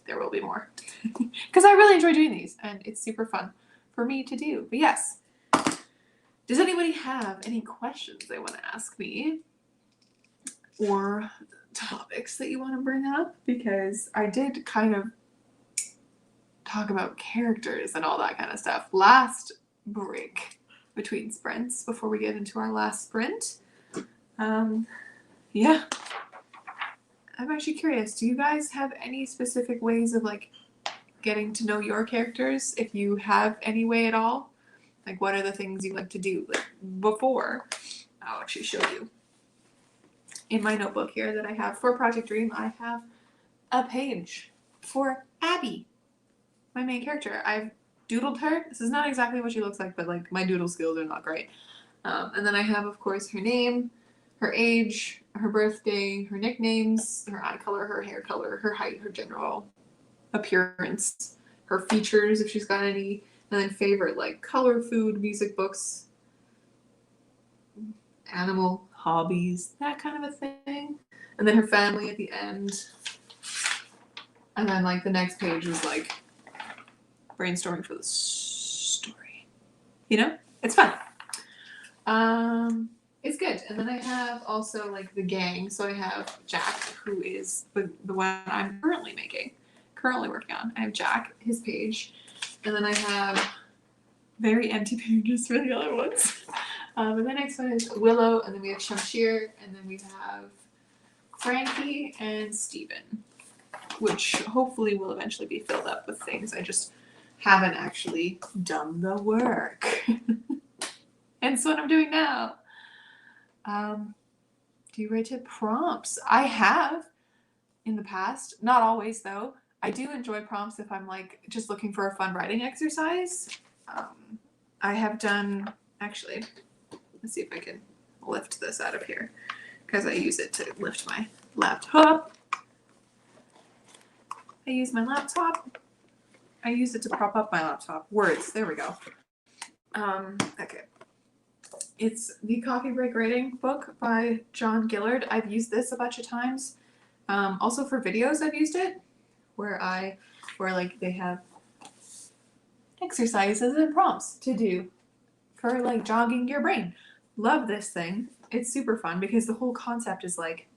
There will be more. Because I really enjoy doing these, and it's super fun for me to do. But yes, does anybody have any questions they want to ask me? Or topics that you want to bring up? Because I did kind of talk about characters and all that kind of stuff last break between sprints before we get into our last sprint. Yeah. I'm actually curious, do you guys have any specific ways of like getting to know your characters, if you have any way at all? Like, what are the things you like to do? Like, before, I'll actually show you. In my notebook here that I have for Project Dream, I have a page for Abby, my main character. I've doodled her. This is not exactly what she looks like, but like my doodle skills are not great. And then I have, of course, her name, her age, her birthday, her nicknames, her eye color, her hair color, her height, her general appearance, her features if she's got any, and then favorite like color, food, music, books, animal, hobbies, that kind of a thing. And then her family at the end. And then like the next page is like brainstorming for the story. You know? It's fun. It's good. And then I have also like the gang. So I have Jack, who is the one I'm currently working on. I have Jack, his page. And then I have very empty pages for the other ones. And the next one is Willow, and then we have Shamshir, and then we have Frankie and Steven, which hopefully will eventually be filled up with things. I just haven't actually done the work. And so what I'm doing now. Do you write it prompts? I have in the past, not always though. I do enjoy prompts if I'm like just looking for a fun writing exercise. I have done, actually, let's see if I can lift this out of here because I use it to lift my laptop. I use my laptop. I use it to prop up my laptop. Words, there we go. Okay. It's the Coffee Break Writing book by John Gillard. I've used this a bunch of times. Also for videos I've used it, where like they have exercises and prompts to do for like jogging your brain. Love this thing. It's super fun because the whole concept is like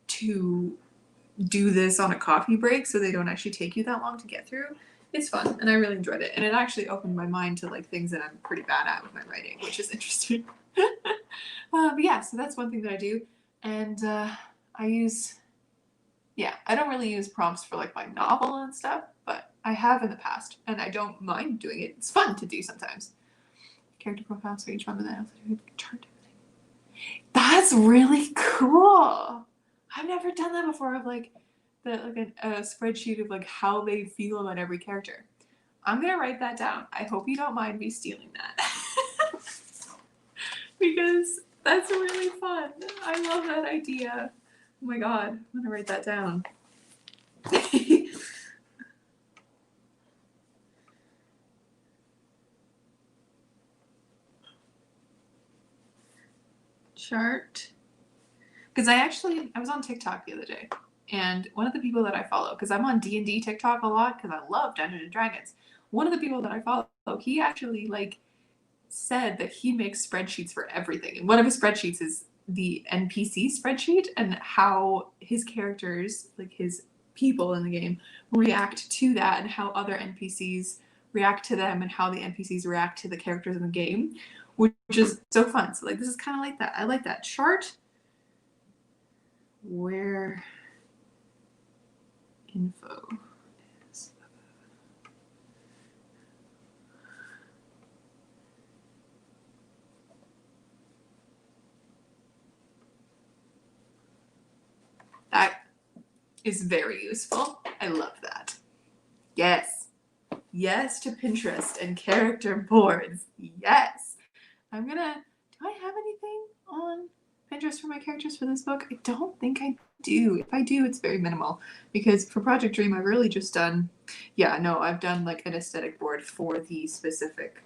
to do this on a coffee break so they don't actually take you that long to get through. It's fun and I really enjoyed it, and it actually opened my mind to like things that I'm pretty bad at with my writing, which is interesting. But yeah, so that's one thing that I do, and I don't really use prompts for like my novel and stuff, but I have in the past, and I don't mind doing it. It's fun to do sometimes. Character profiles for each member that chart everything. That's really cool. I've never done that before. Of like a spreadsheet of like how they feel about every character. I'm gonna write that down. I hope you don't mind me stealing that. Because that's really fun. I love that idea. Oh my god, I'm gonna write that down. Chart. Because I was on TikTok the other day, And one of the people that I follow, because I'm on D&D TikTok a lot because I love Dungeons and Dragons. One of the people that I follow, he actually like said that he makes spreadsheets for everything. And one of his spreadsheets is the NPC spreadsheet and how his characters, like his people in the game, react to that and how other NPCs react to them and how the NPCs react to the characters in the game, which is so fun. So like this is kind of like that. I like that chart. Where info is. That is very useful. I love that. Yes. Yes to Pinterest and character boards. Yes. Do I have anything on Pinterest for my characters for this book? I don't think I do. If I do, it's very minimal because for Project Dream, I've really just done, I've done like an aesthetic board for the specific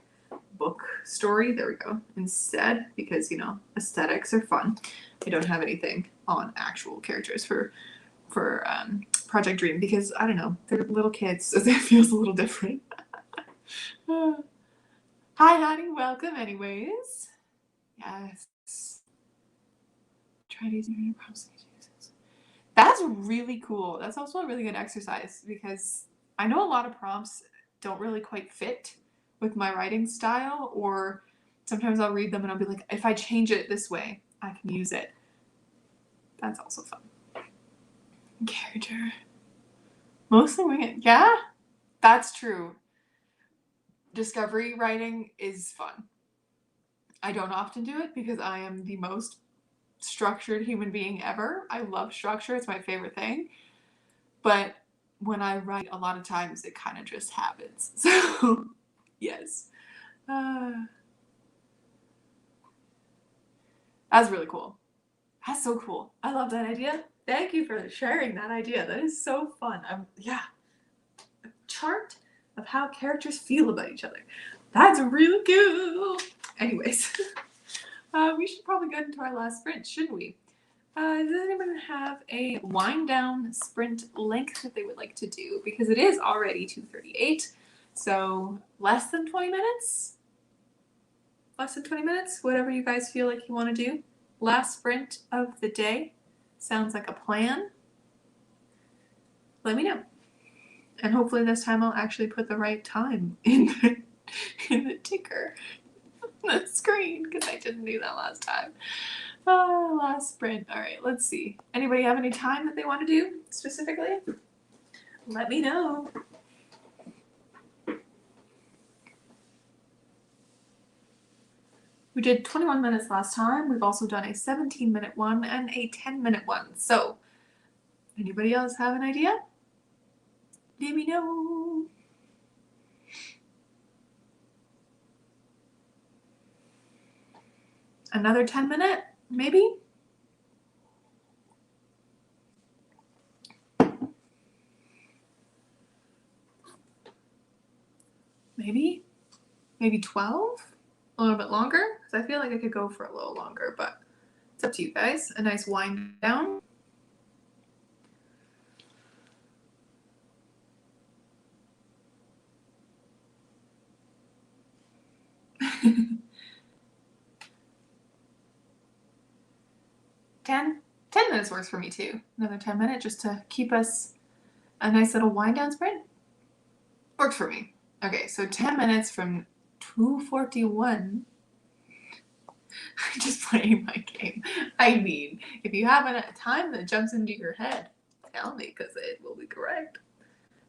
book story. There we go. Instead, because, aesthetics are fun. I don't have anything on actual characters for Project Dream because I don't know, they're little kids, so it feels a little different. Hi, honey. Welcome, anyways. Yes. Try using your prompts. That's really cool. That's also a really good exercise because I know a lot of prompts don't really quite fit with my writing style, or sometimes I'll read them and I'll be like, if I change it this way, I can use it. That's also fun. Character. Mostly wing it. Yeah, that's true. Discovery writing is fun. I don't often do it because I am the most structured human being ever. I love structure. It's my favorite thing. But when I write, a lot of times it kind of just happens. So, yes. That's really cool. That's so cool. I love that idea. Thank you for sharing that idea. That is so fun. A chart of how characters feel about each other. That's really cool. Anyways, we should probably get into our last sprint, shouldn't we? Does anyone have a wind down sprint length that they would like to do? Because it is already 2:38, so less than 20 minutes? Less than 20 minutes? Whatever you guys feel like you want to do. Last sprint of the day. Sounds like a plan. Let me know. And hopefully this time I'll actually put the right time in the ticker on the screen because I didn't do that last time. Oh, last sprint. All right, let's see. Anybody have any time that they want to do specifically? Let me know. We did 21 minutes last time. We've also done a 17-minute one and a 10-minute one. So, anybody else have an idea? Let me know. Another 10-minute, maybe? Maybe 12? A little bit longer? Because I feel like I could go for a little longer, but it's up to you guys. A nice wind down. Ten minutes works for me too. Another 10 minutes just to keep us a nice little wind down sprint. Works for me. Okay, so 10 minutes from 2:41. I'm just playing my game. I mean, if you have a time that jumps into your head, tell me because it will be correct.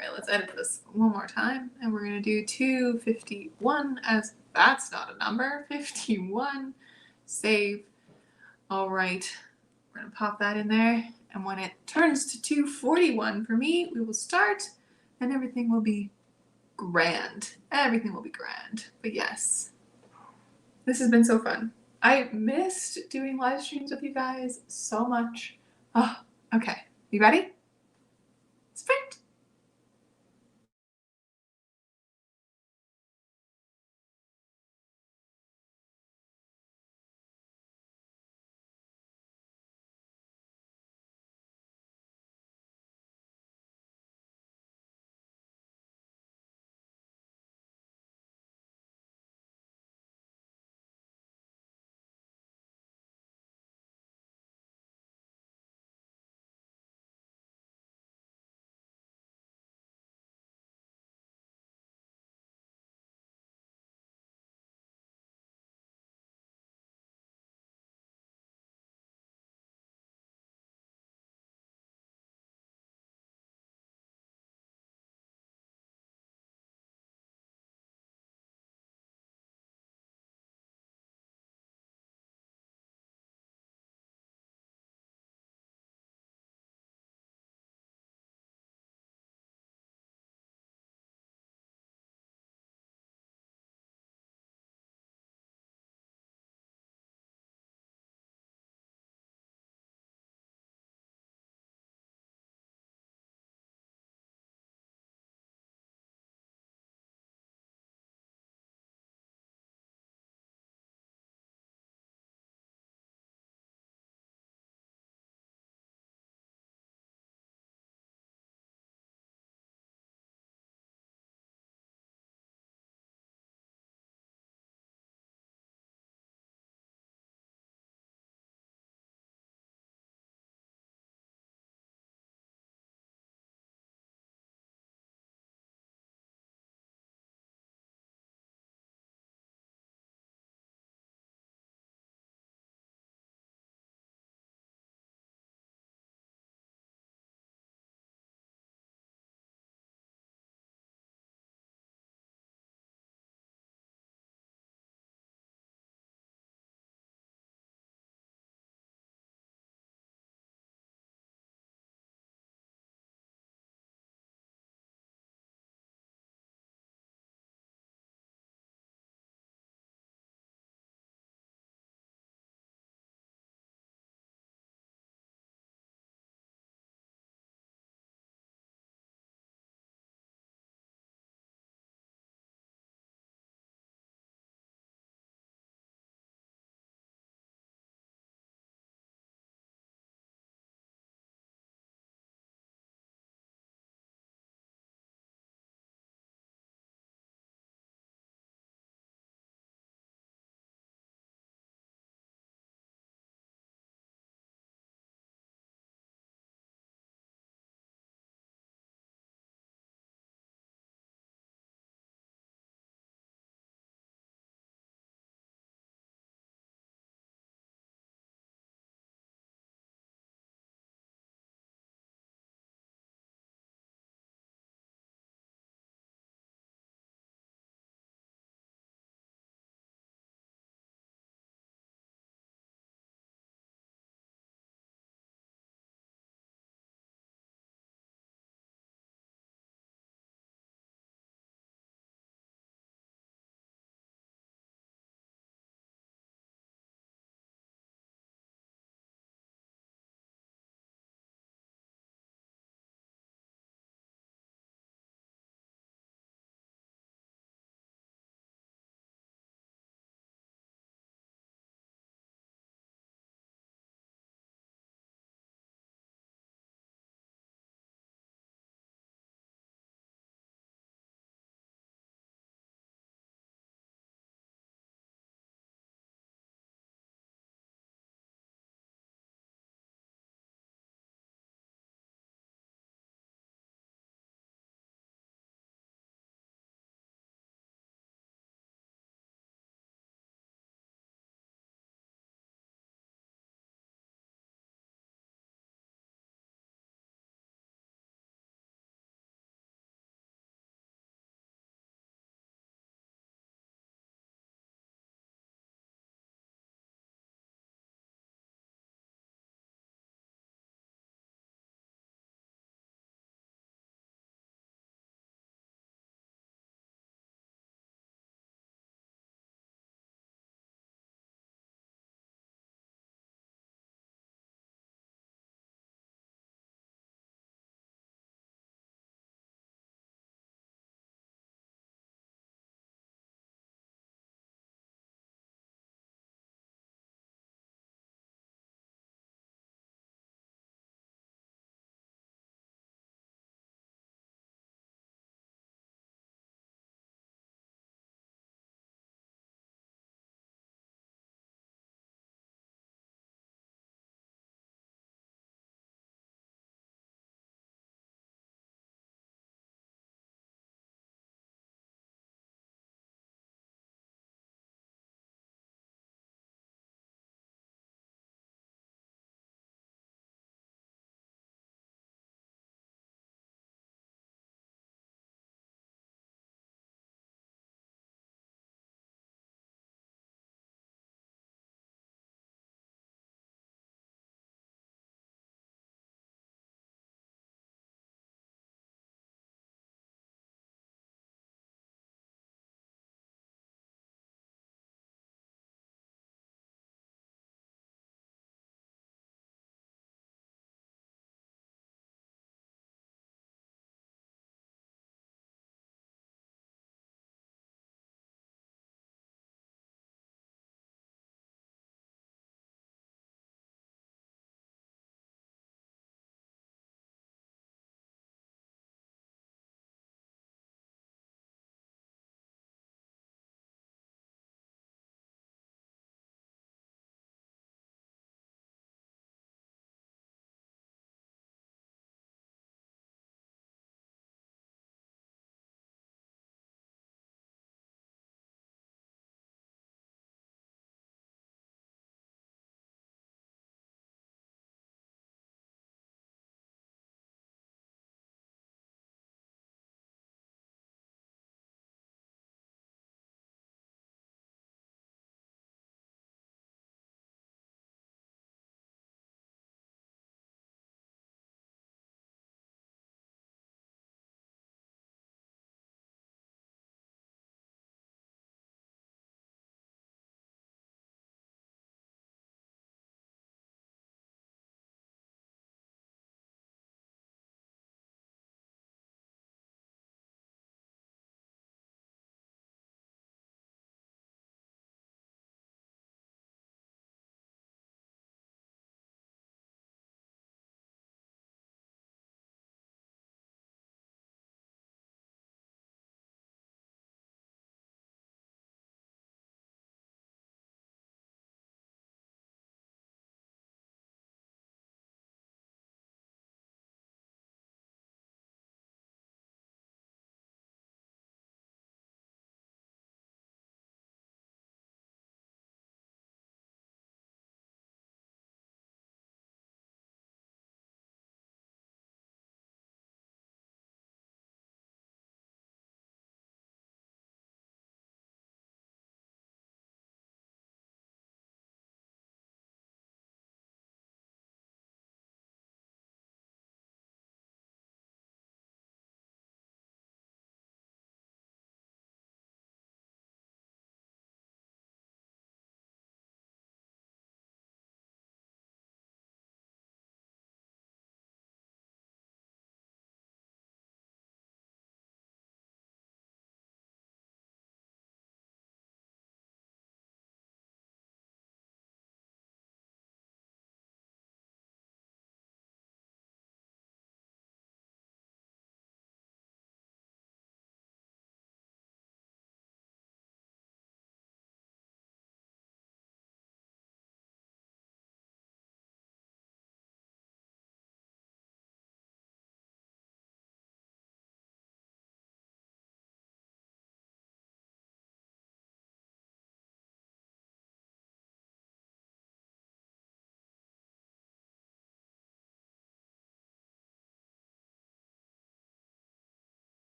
All right, let's edit this one more time. And we're going to do 2:51 as that's not a number. 51. Save. All right. We're going to pop that in there. And when it turns to 2:41 for me, we will start and everything will be grand. Everything will be grand. But yes, this has been so fun. I missed doing live streams with you guys so much. Oh, okay. You ready? Sprint.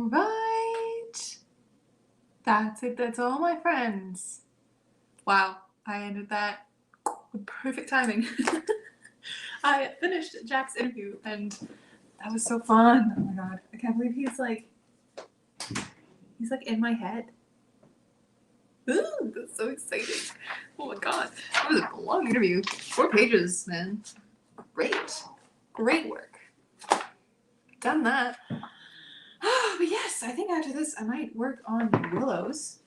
right. That's it. That's all, my friends. Wow. I ended that with perfect timing. I finished Jack's interview and that was so fun. Oh my god. I can't believe he's like in my head. Ooh, that's so exciting. Oh my god. That was a long interview. 4 pages, man. Great. Great work. Done that. But yes, I think after this I might work on willows.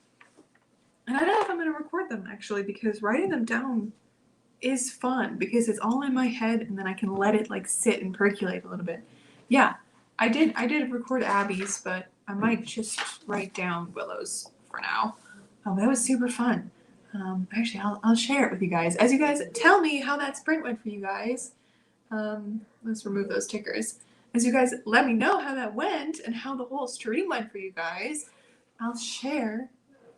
And I don't know if I'm going to record them actually, because writing them down is fun because it's all in my head and then I can let it like sit and percolate a little bit. Yeah, I did record Abby's, but I might just write down Willow's for now. Oh, that was super fun. Actually, I'll share it with you guys. As you guys tell me how that sprint went for you guys. Let's remove those tickers. As you guys let me know how that went and how the whole stream went for you guys, I'll share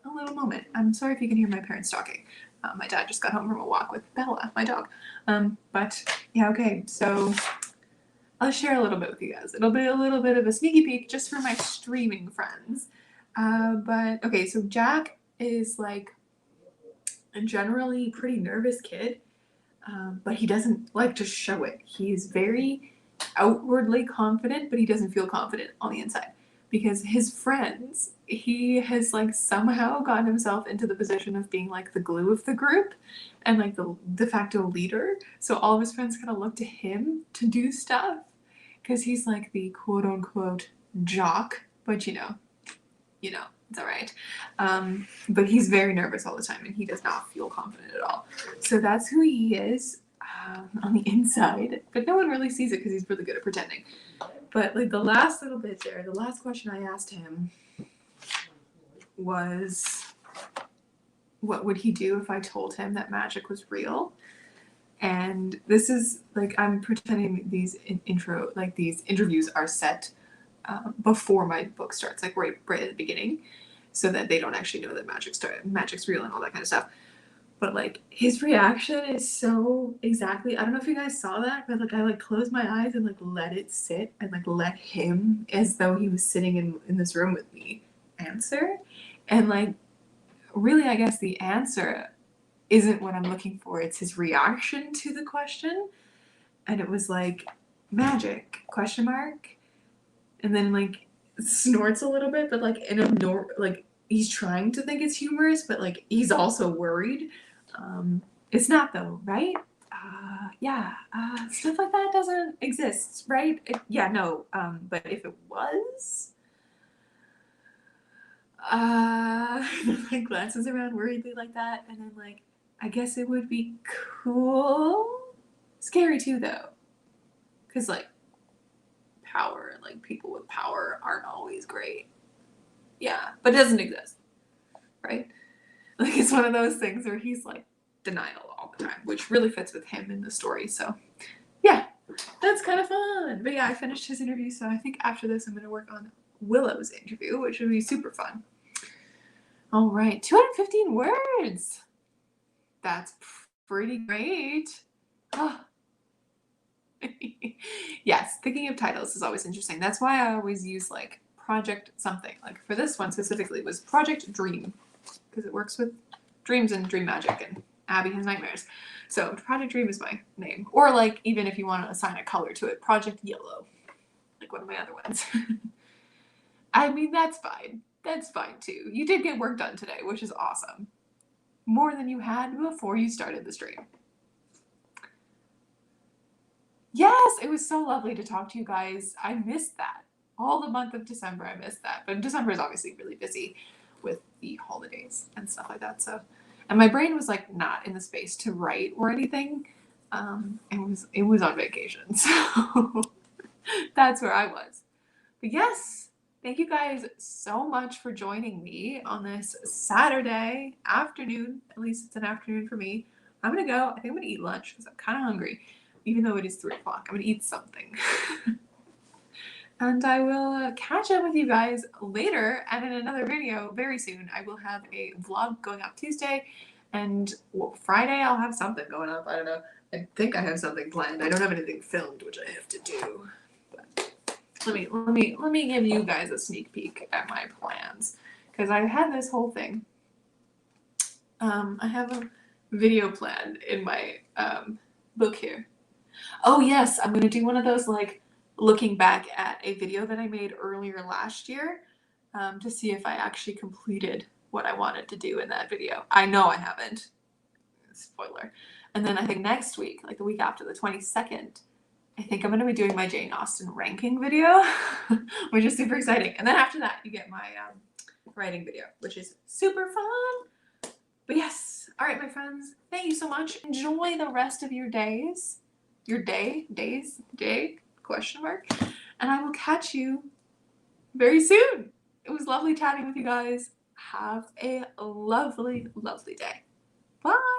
a little moment. I'm sorry if you can hear my parents talking. My dad just got home from a walk with Bella, my dog. But yeah, okay, so I'll share a little bit with you guys. It'll be a little bit of a sneaky peek just for my streaming friends. But okay, so Jack is like a generally pretty nervous kid, but he doesn't like to show it. He's very outwardly confident, but he doesn't feel confident on the inside. Because his friends, he has like somehow gotten himself into the position of being like the glue of the group and like the de facto leader. So all of his friends kind of look to him to do stuff because he's like the quote unquote jock, but you know, it's all right. But he's very nervous all the time and he does not feel confident at all. So that's who he is on the inside, but no one really sees it because he's really good at pretending. But like the last little bit there, the last question I asked him was, what would he do if I told him that magic was real? And this is like, I'm pretending these these interviews are set before my book starts, like right at the beginning, so that they don't actually know that magic's real and all that kind of stuff. But like his reaction is so exactly, I don't know if you guys saw that, but like I like closed my eyes and like let it sit and like let him, as though he was sitting in this room with me, answer. And like really, I guess the answer isn't what I'm looking for. It's his reaction to the question. And it was like, magic, question mark. And then like snorts a little bit, but like in a like he's trying to think it's humorous, but like he's also worried. It's not though, right? Yeah, stuff like that doesn't exist, right? No. But if it was, like glances around worriedly like that, and then like, I guess it would be cool. Scary too though, because like power and like people with power aren't always great. Yeah, but it doesn't exist, right? Like it's one of those things where he's like denial all the time, which really fits with him in the story. So yeah, that's kind of fun. But yeah, I finished his interview, so I think after this I'm going to work on Willow's interview, which would be super fun. All right, 215 words. That's pretty great. Oh. Yes, thinking of titles is always interesting. That's why I always use like project something. Like for this one specifically, it was Project Dream, because it works with dreams and dream magic, and Abby has nightmares. So Project Dream is my name. Or like, even if you want to assign a color to it, Project Yellow, like one of my other ones. I mean, that's fine. That's fine too. You did get work done today, which is awesome. More than you had before you started the stream. Yes, it was so lovely to talk to you guys. I missed that. All the month of December, I missed that. But December is obviously really busy with the holidays and stuff like that. So, and my brain was like not in the space to write or anything. It was on vacation, so that's where I was. But yes, thank you guys so much for joining me on this Saturday afternoon. At least it's an afternoon for me. I'm gonna go. I think I'm gonna eat lunch because I'm kind of hungry. Even though it is 3 o'clock, I'm gonna eat something. And I will catch up with you guys later and in another video very soon. I will have a vlog going up Tuesday, and Friday I'll have something going up. I don't know. I think I have something planned. I don't have anything filmed, which I have to do. But let me give you guys a sneak peek at my plans, because I had this whole thing. I have a video planned in my book here. Oh yes, I'm gonna do one of those like looking back at a video that I made earlier last year, to see if I actually completed what I wanted to do in that video. I know I haven't. Spoiler. And then I think next week, like the week after, the 22nd, I think I'm going to be doing my Jane Austen ranking video, which is super exciting. And then after that, you get my writing video, which is super fun. But yes, all right, my friends, thank you so much. Enjoy the rest of your days. Your day, question mark. And I will catch you very soon. It was lovely chatting with you guys. Have a lovely, lovely day. Bye.